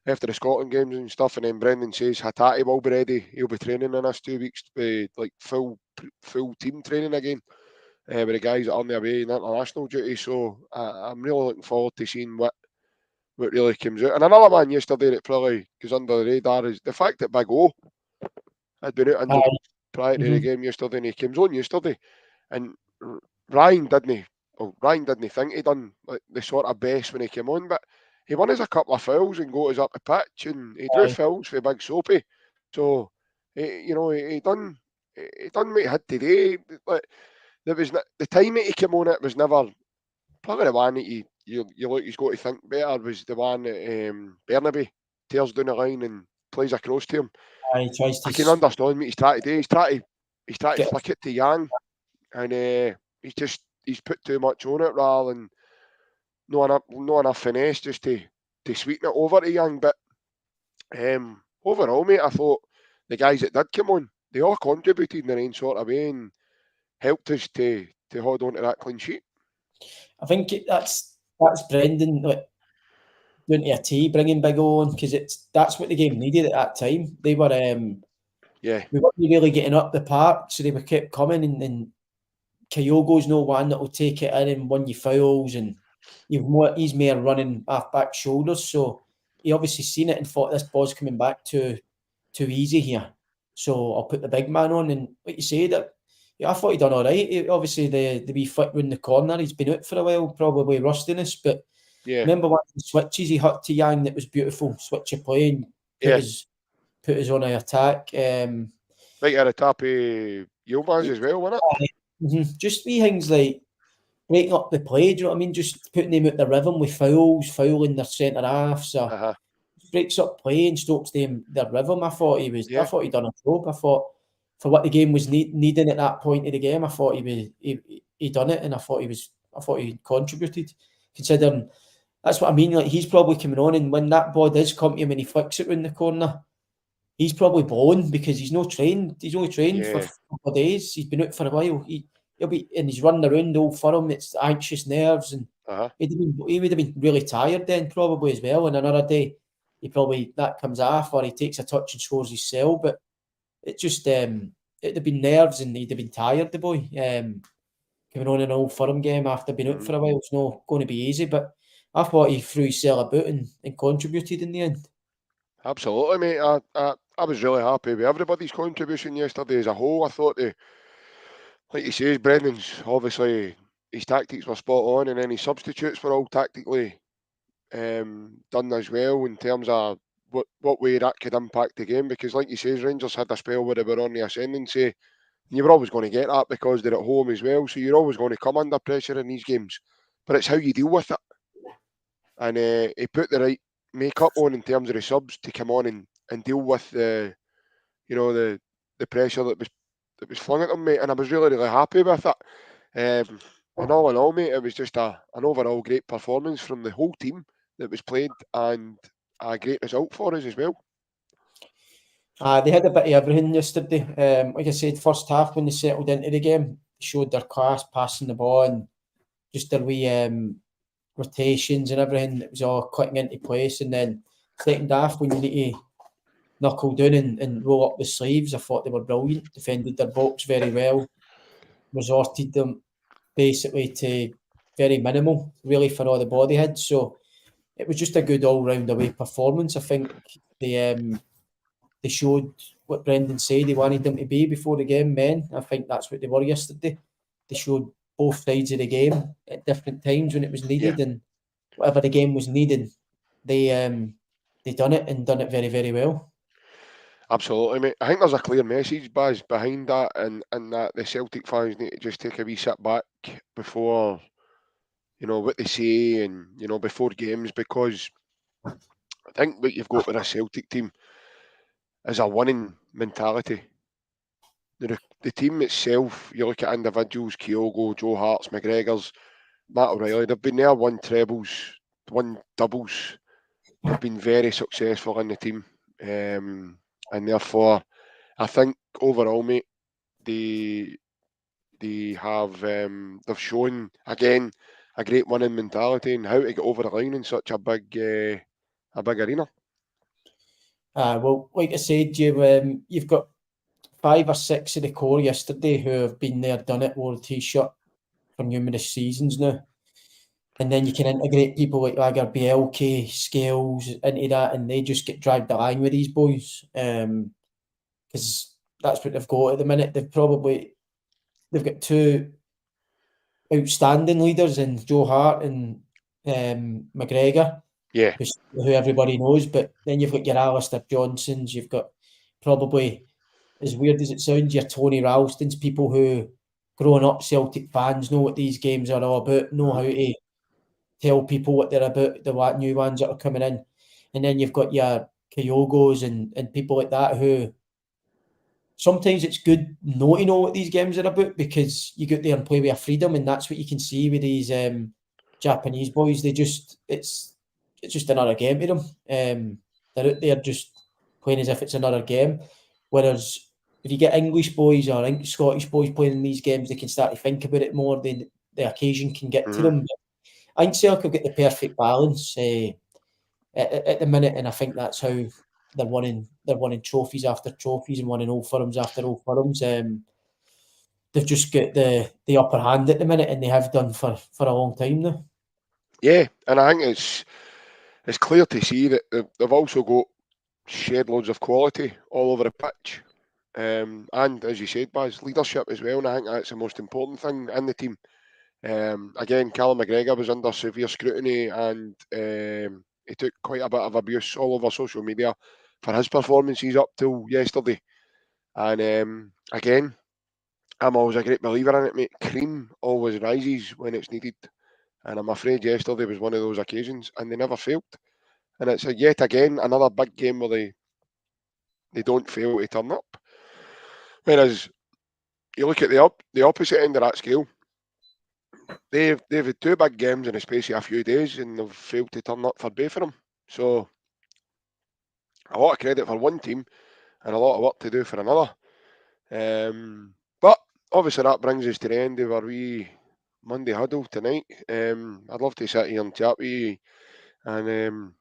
after the Scotland games and stuff, and then Brendan says Hatate will be ready. He'll be training in this 2 weeks, like full team training again, with the guys that are on their way in international duty. So I'm really looking forward to seeing what really comes out. And another man yesterday that probably goes under the radar is the fact that Big O had been out injured prior to the game yesterday, and he comes on yesterday, and Ryan didn't think he done like the sort of best when he came on, but he won us a couple of fouls and got us up the pitch, and he drew fouls for Big Soapy. So he done what he had today. Like, there was the time that he came on, it was never probably the one that he's got to think better was the one that Bernaby tears down the line and plays across to him. I can understand what he's trying to do. He's trying to flick it to Yang, and he's put too much on it rather than no enough finesse just to sweeten it over to Yang. But overall, mate, I thought the guys that did come on, they all contributed in their own sort of way and helped us to hold on to that clean sheet. I think that's Brendan, like, doing to a T, bringing Big O on, because that's what the game needed at that time. They were we weren't really getting up the park, so they were kept coming, and Kyogo's no one that will take it in and win you fouls, and he's more running off back shoulders. So he obviously seen it and thought this ball's coming back too easy here. So I'll put the big man on, and like you said, I thought he done all right. Obviously the wee flick round the corner, he's been out for a while, probably rustiness, but remember one of the switches he hit to Yang that was beautiful, switch of play and put us on an attack. Right at the top of Yilmaz as well, wasn't it? Just wee things like breaking up the play, do you know what I mean? Just putting them out the rhythm with fouling their centre halves. Breaks up play and stops their rhythm. I thought he done a job. I thought for what the game was needing at that point of the game, I thought he done it, and I thought he contributed. Considering that's what I mean. Like, he's probably coming on, and when that ball does come to him and he flicks it round the corner, he's probably blown because he's not trained. He's only trained for a couple of days. He's been out for a while. He'll be, and he's running around all for him. It's anxious nerves, and he would have been really tired then probably as well. And another day, that comes off, or he takes a touch and scores his cell. But it just it'd have been nerves, and he'd have been tired, the boy. coming on an Old Firm game after being out for a while. It's not going to be easy, but I thought he threw his cell about and contributed in the end. Absolutely, mate. I was really happy with everybody's contribution yesterday as a whole. I thought like you say, Brendan's obviously his tactics were spot on, and then his substitutes were all tactically done as well in terms of what way that could impact the game. Because, like you say, Rangers had a spell where they were on the ascendancy. And you were always going to get that because they're at home as well. So you're always going to come under pressure in these games. But it's how you deal with it. And he put the right makeup on in terms of the subs to come on and deal with the pressure that was flung at them, mate. And I was really, really happy with it. And all in all, mate, it was just an overall great performance from the whole team that was played, and a great result for us as well. They had a bit of everything yesterday. Like I said, first half when they settled into the game, showed their class passing the ball and just their wee rotations and everything. It was all clicking into place. And then second half, when you need to knuckle down and roll up the sleeves, I thought they were brilliant. Defended their box very well. Resorted them basically to very minimal, really, for all the ball they had. So it was just a good all-round away performance. I think they showed what Brendan said he wanted them to be before the game, men. I think that's what they were yesterday. They showed both sides of the game at different times when it was needed, and whatever the game was needed, they done it and done it very, very well. Absolutely, mate. I think there's a clear message, Baz, behind that, and that the Celtic fans need to just take a wee sit back before, what they say and, before games, because I think what you've got with a Celtic team is a winning mentality. The team itself, you look at individuals, Kyogo, Joe Hart's, McGregor's, Matt O'Reilly, they've been there, won trebles, won doubles. They've been very successful in the team. And therefore, I think overall, mate, they have they've shown again a great winning mentality and how to get over the line in such a big arena. Well, like I said, you've got 5 or 6 of the core yesterday who have been there, done it, wore the T-shirt for numerous seasons now. And then you can integrate people like Lager, Bielke, Scales into that, and they just get dragged along with these boys. Because that's what they've got at the minute. They've got 2 outstanding leaders in Joe Hart and McGregor, Yeah, who everybody knows. But then you've got your Alistair Johnsons, you've got probably, as weird as it sounds, your Tony Ralstons, people who, growing up Celtic fans, know what these games are all about, know how to tell people what they're about, the new ones that are coming in. And then you've got your Kyogos and people like that who sometimes it's good not to know what these games are about because you get there and play with a freedom, and that's what you can see with these Japanese boys. It's just another game to them. They're out there just playing as if it's another game. Whereas if you get English boys or Scottish boys playing in these games, they can start to think about it more. Then the occasion can get to them. But I think Celtic have got the perfect balance at the minute, and I think that's how they're winning trophies after trophies and winning Old Firms after Old Firms. They've just got the upper hand at the minute, and they have done for a long time now. Yeah, and I think it's clear to see that they've also got shed loads of quality all over the pitch. And as you said, Baz, leadership as well, and I think that's the most important thing in the team. Again, Callum McGregor was under severe scrutiny, and he took quite a bit of abuse all over social media for his performances up till yesterday. And again, I'm always a great believer in it, mate. Cream always rises when it's needed. And I'm afraid yesterday was one of those occasions, and they never failed. And it's yet again another big game where they don't fail to turn up. Whereas you look at the opposite end of that scale, they've had 2 big games in the space of a few days, and they've failed to turn up for both of them. So a lot of credit for one team and a lot of work to do for another. But obviously that brings us to the end of our wee Monday huddle tonight. I'd love to sit here and chat with you and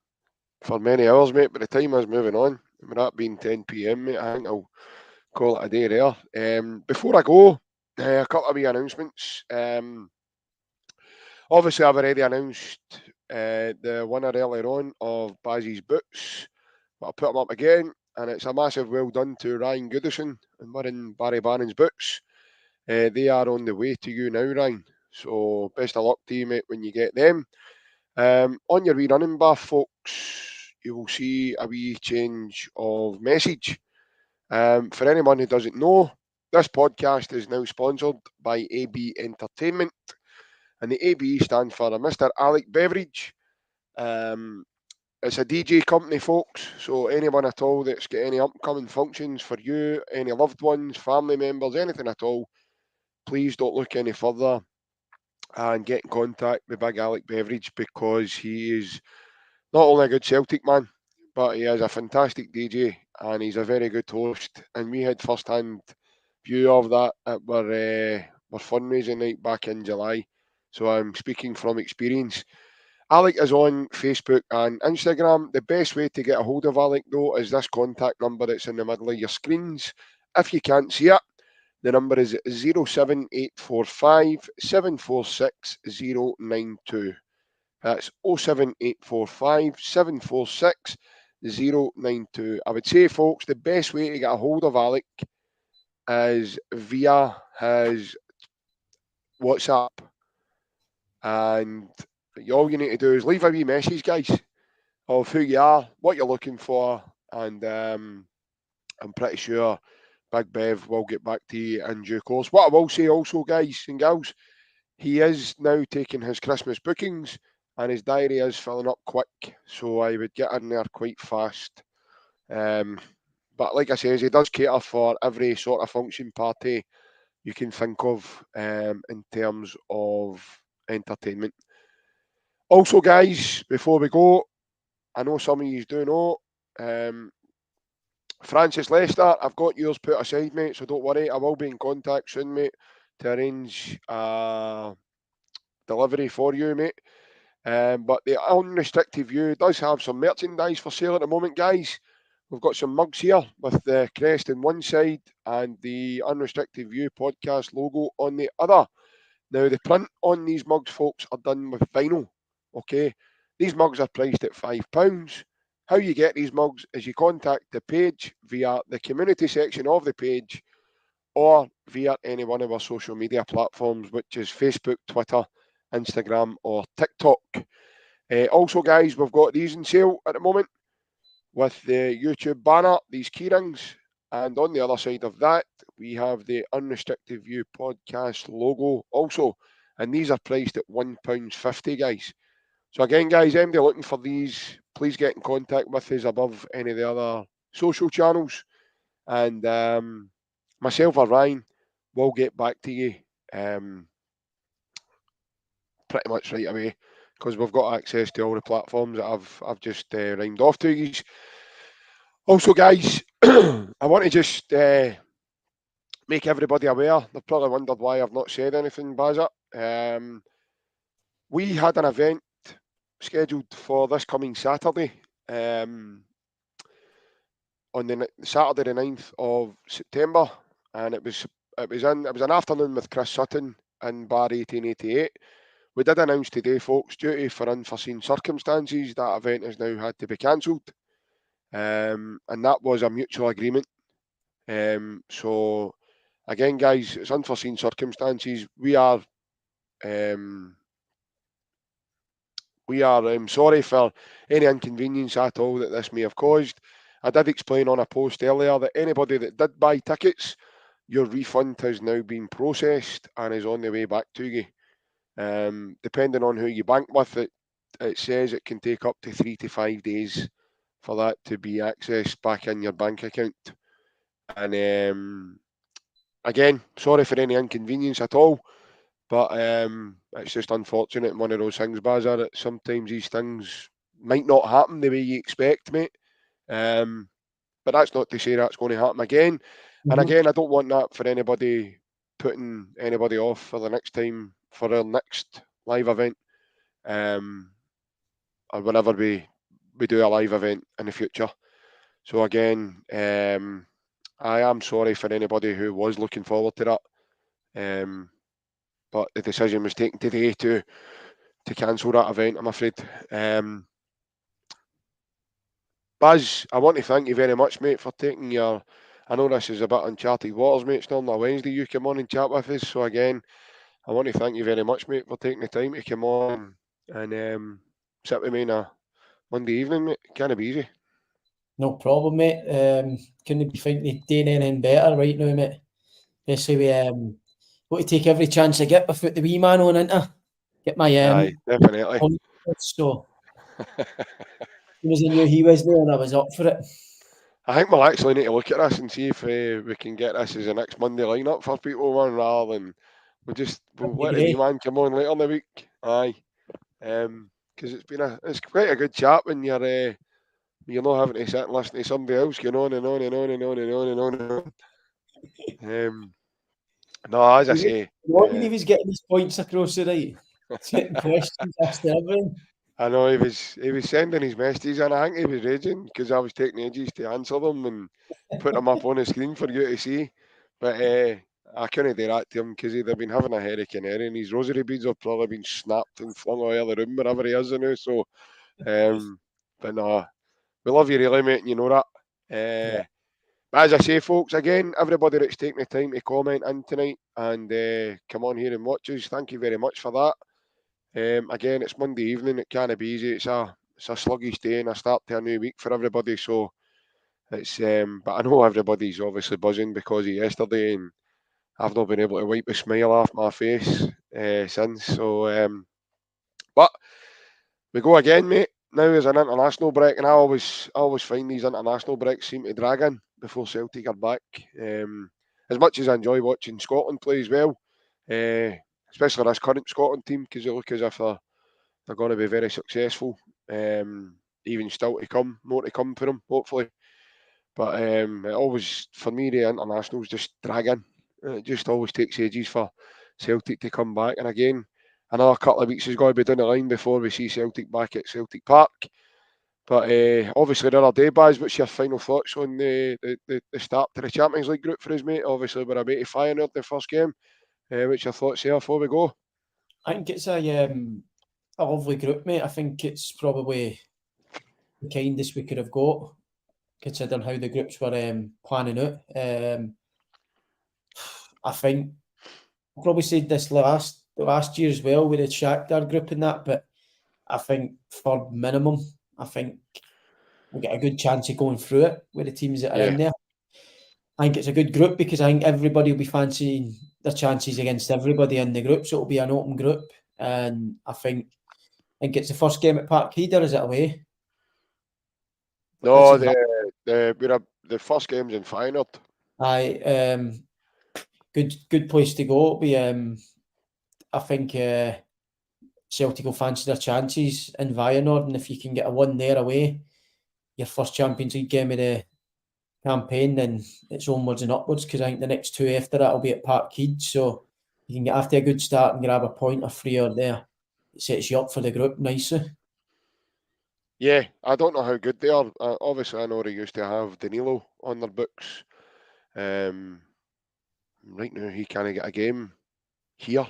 for many hours, mate, but the time is moving on. With that being 10 p.m, mate, I think I'll call it a day there. Before I go, A couple of wee announcements. Obviously, I've already announced the winner earlier on of Bazzy's boots, but I'll put them up again, and it's a massive well done to Ryan Goodison and wearing Barry Bannan's boots. They are on the way to you now, Ryan. So best of luck to you, mate, when you get them. On your wee running bar, folks, you will see a wee change of message. For anyone who doesn't know, this podcast is now sponsored by AB Entertainment, and the AB stands for Mr. Alec Beveridge. It's a DJ company, folks, so anyone at all that's got any upcoming functions for you, any loved ones, family members, anything at all, please don't look any further and get in contact with Big Alec Beveridge, because he is not only a good Celtic man, but he is a fantastic DJ and he's a very good host. And we had first hand view of that at our fundraising night back in July. So I'm speaking from experience. Alec is on Facebook and Instagram. The best way to get a hold of Alec, though, is this contact number that's in the middle of your screens. If you can't see it, the number is 07845 746 092. That's 07845 746 092. I would say, folks, the best way to get a hold of Alec is via his WhatsApp. And all you need to do is leave a wee message, guys, of who you are, what you're looking for, and I'm pretty sure Big Bev will get back to you in due course. What I will say also, guys and gals, he is now taking his Christmas bookings and his diary is filling up quick, so I would get in there quite fast. But like I says, he does cater for every sort of function party you can think of in terms of entertainment. Also, guys, before we go, I know some of you do know, Francis Leicester, I've got yours put aside, mate, so don't worry. I will be in contact soon, mate, to arrange delivery for you, mate. But the unrestricted view does have some merchandise for sale at the moment, guys. We've got some mugs here with the crest on one side and the Unrestricted View podcast logo on the other. Now, the print on these mugs, folks, are done with vinyl. Okay, these mugs are priced at £5. How you get these mugs is you contact the page via the community section of the page or via any one of our social media platforms, which is Facebook, Twitter, Instagram, or TikTok. Also, guys, we've got these in sale at the moment with the YouTube banner, these keyrings, and on the other side of that, we have the Unrestricted View podcast logo also, and these are priced at £1.50, guys. So again, guys, anybody looking for these, please get in contact with us above any of the other social channels, and myself or Ryan will get back to you pretty much right away, because we've got access to all the platforms that I've just rhymed off to you. Also, guys, I want to just make everybody aware. They've probably wondered why I've not said anything, Bazza. We had an event scheduled for this coming Saturday, on the Saturday the 9th of September, and it was an afternoon with Chris Sutton in Bar 1888. We did announce today, folks, due to unforeseen circumstances, that event has now had to be cancelled. And that was a mutual agreement. So, again, guys, it's unforeseen circumstances. We are sorry for any inconvenience at all that this may have caused. I did explain on a post earlier that anybody that did buy tickets, your refund has now been processed and is on the way back to you. Depending on who you bank with, it says it can take up to 3 to 5 days for that to be accessed back in your bank account. And again, sorry for any inconvenience at all, but it's just unfortunate and one of those things, Bazar, that sometimes these things might not happen the way you expect, mate. But that's not to say that's going to happen again. Mm-hmm. And again, I don't want that for anybody putting anybody off for the next time for our next live event, or whenever we do a live event in the future. So again, I am sorry for anybody who was looking forward to that. But the decision was taken today to cancel that event, I'm afraid. Baz, I want to thank you very much, mate, for taking your... I know this is a bit uncharted waters, mate. It's normally a Wednesday you come on and chat with us. So again, I want to thank you very much, mate, for taking the time to come on and sit with me on a Monday evening, mate. Can't be easy. No problem, mate. Couldn't be thinking of doing anything better right now, mate. Especially we got to take every chance I get without the wee man on into get my Aye, definitely. so as soon as I knew he was there, and I was up for it. I think we'll actually need to look at this and see if we can get this as a next Monday lineup for people, man, rather than we'll let the wee man come on later in the week. Aye, because it's quite a good chat when you're not having to sit and listen to somebody else going on and on and on and on and on and on and on. No, as I say, He was getting his points across the right. Getting questions after everything. I know he was sending his messages and I think he was raging because I was taking ages to answer them and put them up on the screen for you to see. But I couldn't do that to him because he'd have been having a headache and and his rosary beads have probably been snapped and flung away the room wherever he is now. So, but no, we love you really, mate, and you know that. But as I say, folks, again, everybody that's taking the time to comment in tonight and come on here and watch us, thank you very much for that. Again, it's Monday evening. It can't be easy. It's a sluggish day and a start to a new week for everybody. So it's but I know everybody's obviously buzzing because of yesterday, and I've not been able to wipe a smile off my face since. So, but we go again, mate. Now there's an international break, and I always find these international breaks seem to drag in before Celtic are back. As much as I enjoy watching Scotland play as well, especially this current Scotland team, because they look as if they're going to be very successful. Even still to come, more to come for them, hopefully. But it always, for me, the internationals just drag in. It just always takes ages for Celtic to come back. And again, another couple of weeks has got to be down the line before we see Celtic back at Celtic Park. But obviously, the other day, Baz, what's your final thoughts on the start to the Champions League group for us, mate? Obviously, we're about to fire out the first game. What's your thoughts here before we go? I think it's a lovely group, mate. I think it's probably the kindest we could have got, considering how the groups were planning out. I think I probably said this last year as well with the Shakhtar group and that, but I think for minimum, I think we'll get a good chance of going through it with the teams that are in there. I think it's a good group because I think everybody will be fancying their chances against everybody in the group, so it'll be an open group. And I think it's the first game at Parkhead, or is it away? No, the first game's in Feyenoord. Aye, good place to go. It'll be, I think Celtic will fancy their chances in Feyenoord, and if you can get a win there away, your first Champions League game of the campaign, then it's onwards and upwards, because I think the next two after that will be at Parkhead, so you can get after a good start and grab a point or three or there. It sets you up for the group nicely. Yeah, I don't know how good they are. Obviously, I know they used to have Danilo on their books. Right now, he can't get a game here.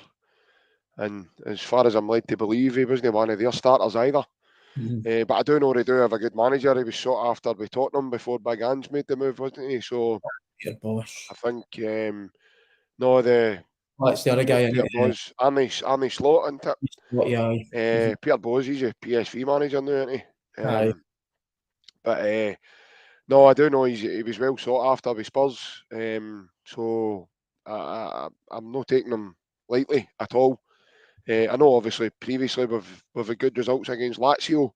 And as far as I'm led to believe, he wasn't one of their starters either. But I do know they do have a good manager. He was sought after by Tottenham before Big Ange made the move, wasn't he? So I think no, it's the other guy. Peter Bosz, Arne Slot, isn't it? Yeah. Peter Bosz, he's a PSV manager now, isn't he? But no, I do know he was well sought after by Spurs. So I'm not taking him lightly at all. I know, obviously, previously with the good results against Lazio,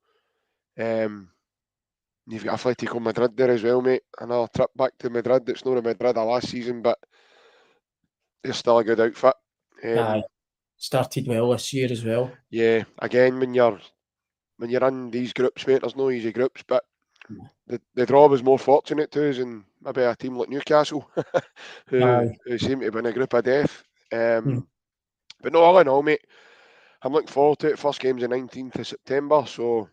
you've got Atletico Madrid there as well, mate. Another trip back to Madrid. It's not a Madrid of last season, but they're still a good outfit. Started well this year as well. Yeah, again, when you're in these groups, mate, there's no easy groups, but the draw was more fortunate to us than maybe a team like Newcastle, who seem to be in a group of death. But no, all in all, mate, I'm looking forward to it. First game's the 19th of September, so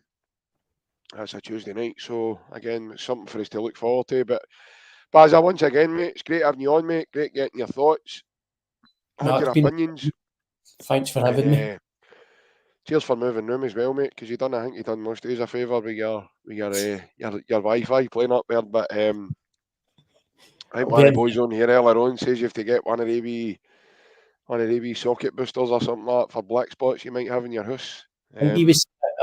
that's a Tuesday night. So again, it's something for us to look forward to. But Bazza, once again, mate, it's great having you on, mate. Great getting your thoughts. had your opinions. Thanks for having me. Cheers for moving room as well, mate, because I think you done most days a favour with your Wi-Fi playing up there. But I think one of the boys on here earlier on says you have to get one of the wee socket boosters or something like that for black spots you might have in your house. I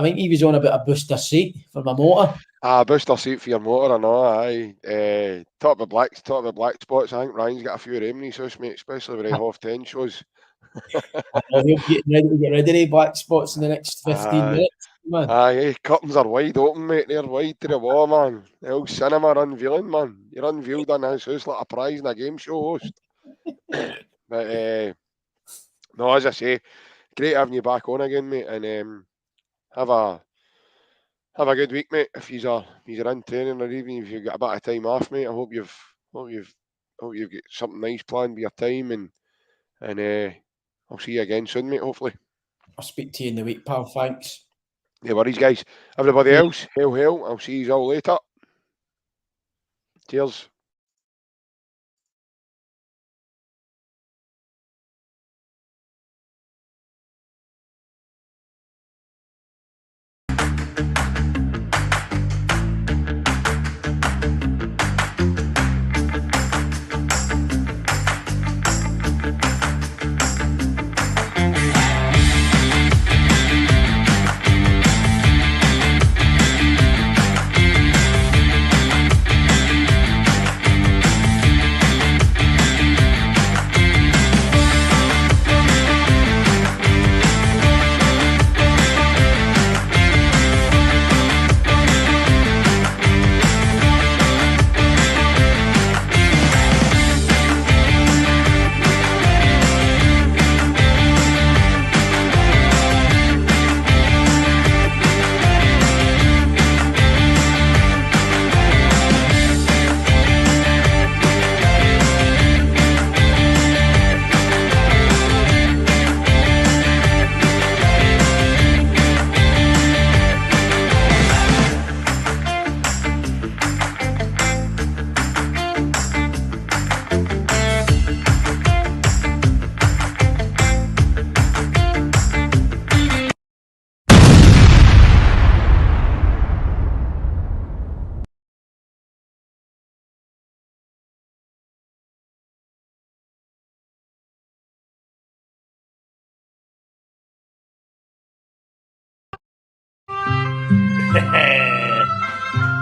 think he was on about a booster seat for my motor. Booster seat for your motor, I know. Aye, top of black spots. I think Ryan's got a few of them in his house, mate, especially with the half 10 shows. He'll get rid of the black spots in the next 15 minutes, man. Aye, curtains are wide open, mate. They're wide to the wall, man. The old cinema unveiling, man. You're unveiled in his house like a prize in a game show host. But no, as I say, great having you back on again, mate. And have a good week, mate. If you're in training or even if you've got a bit of time off, mate, I hope you've got something nice planned with your time, and I'll see you again soon, mate. Hopefully. I'll speak to you in the week, pal. Thanks. No worries, guys. Everybody else, hail. I'll see you all later. Cheers.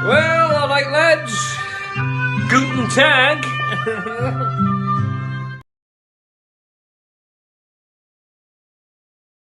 Well, all right, lads. Guten Tag.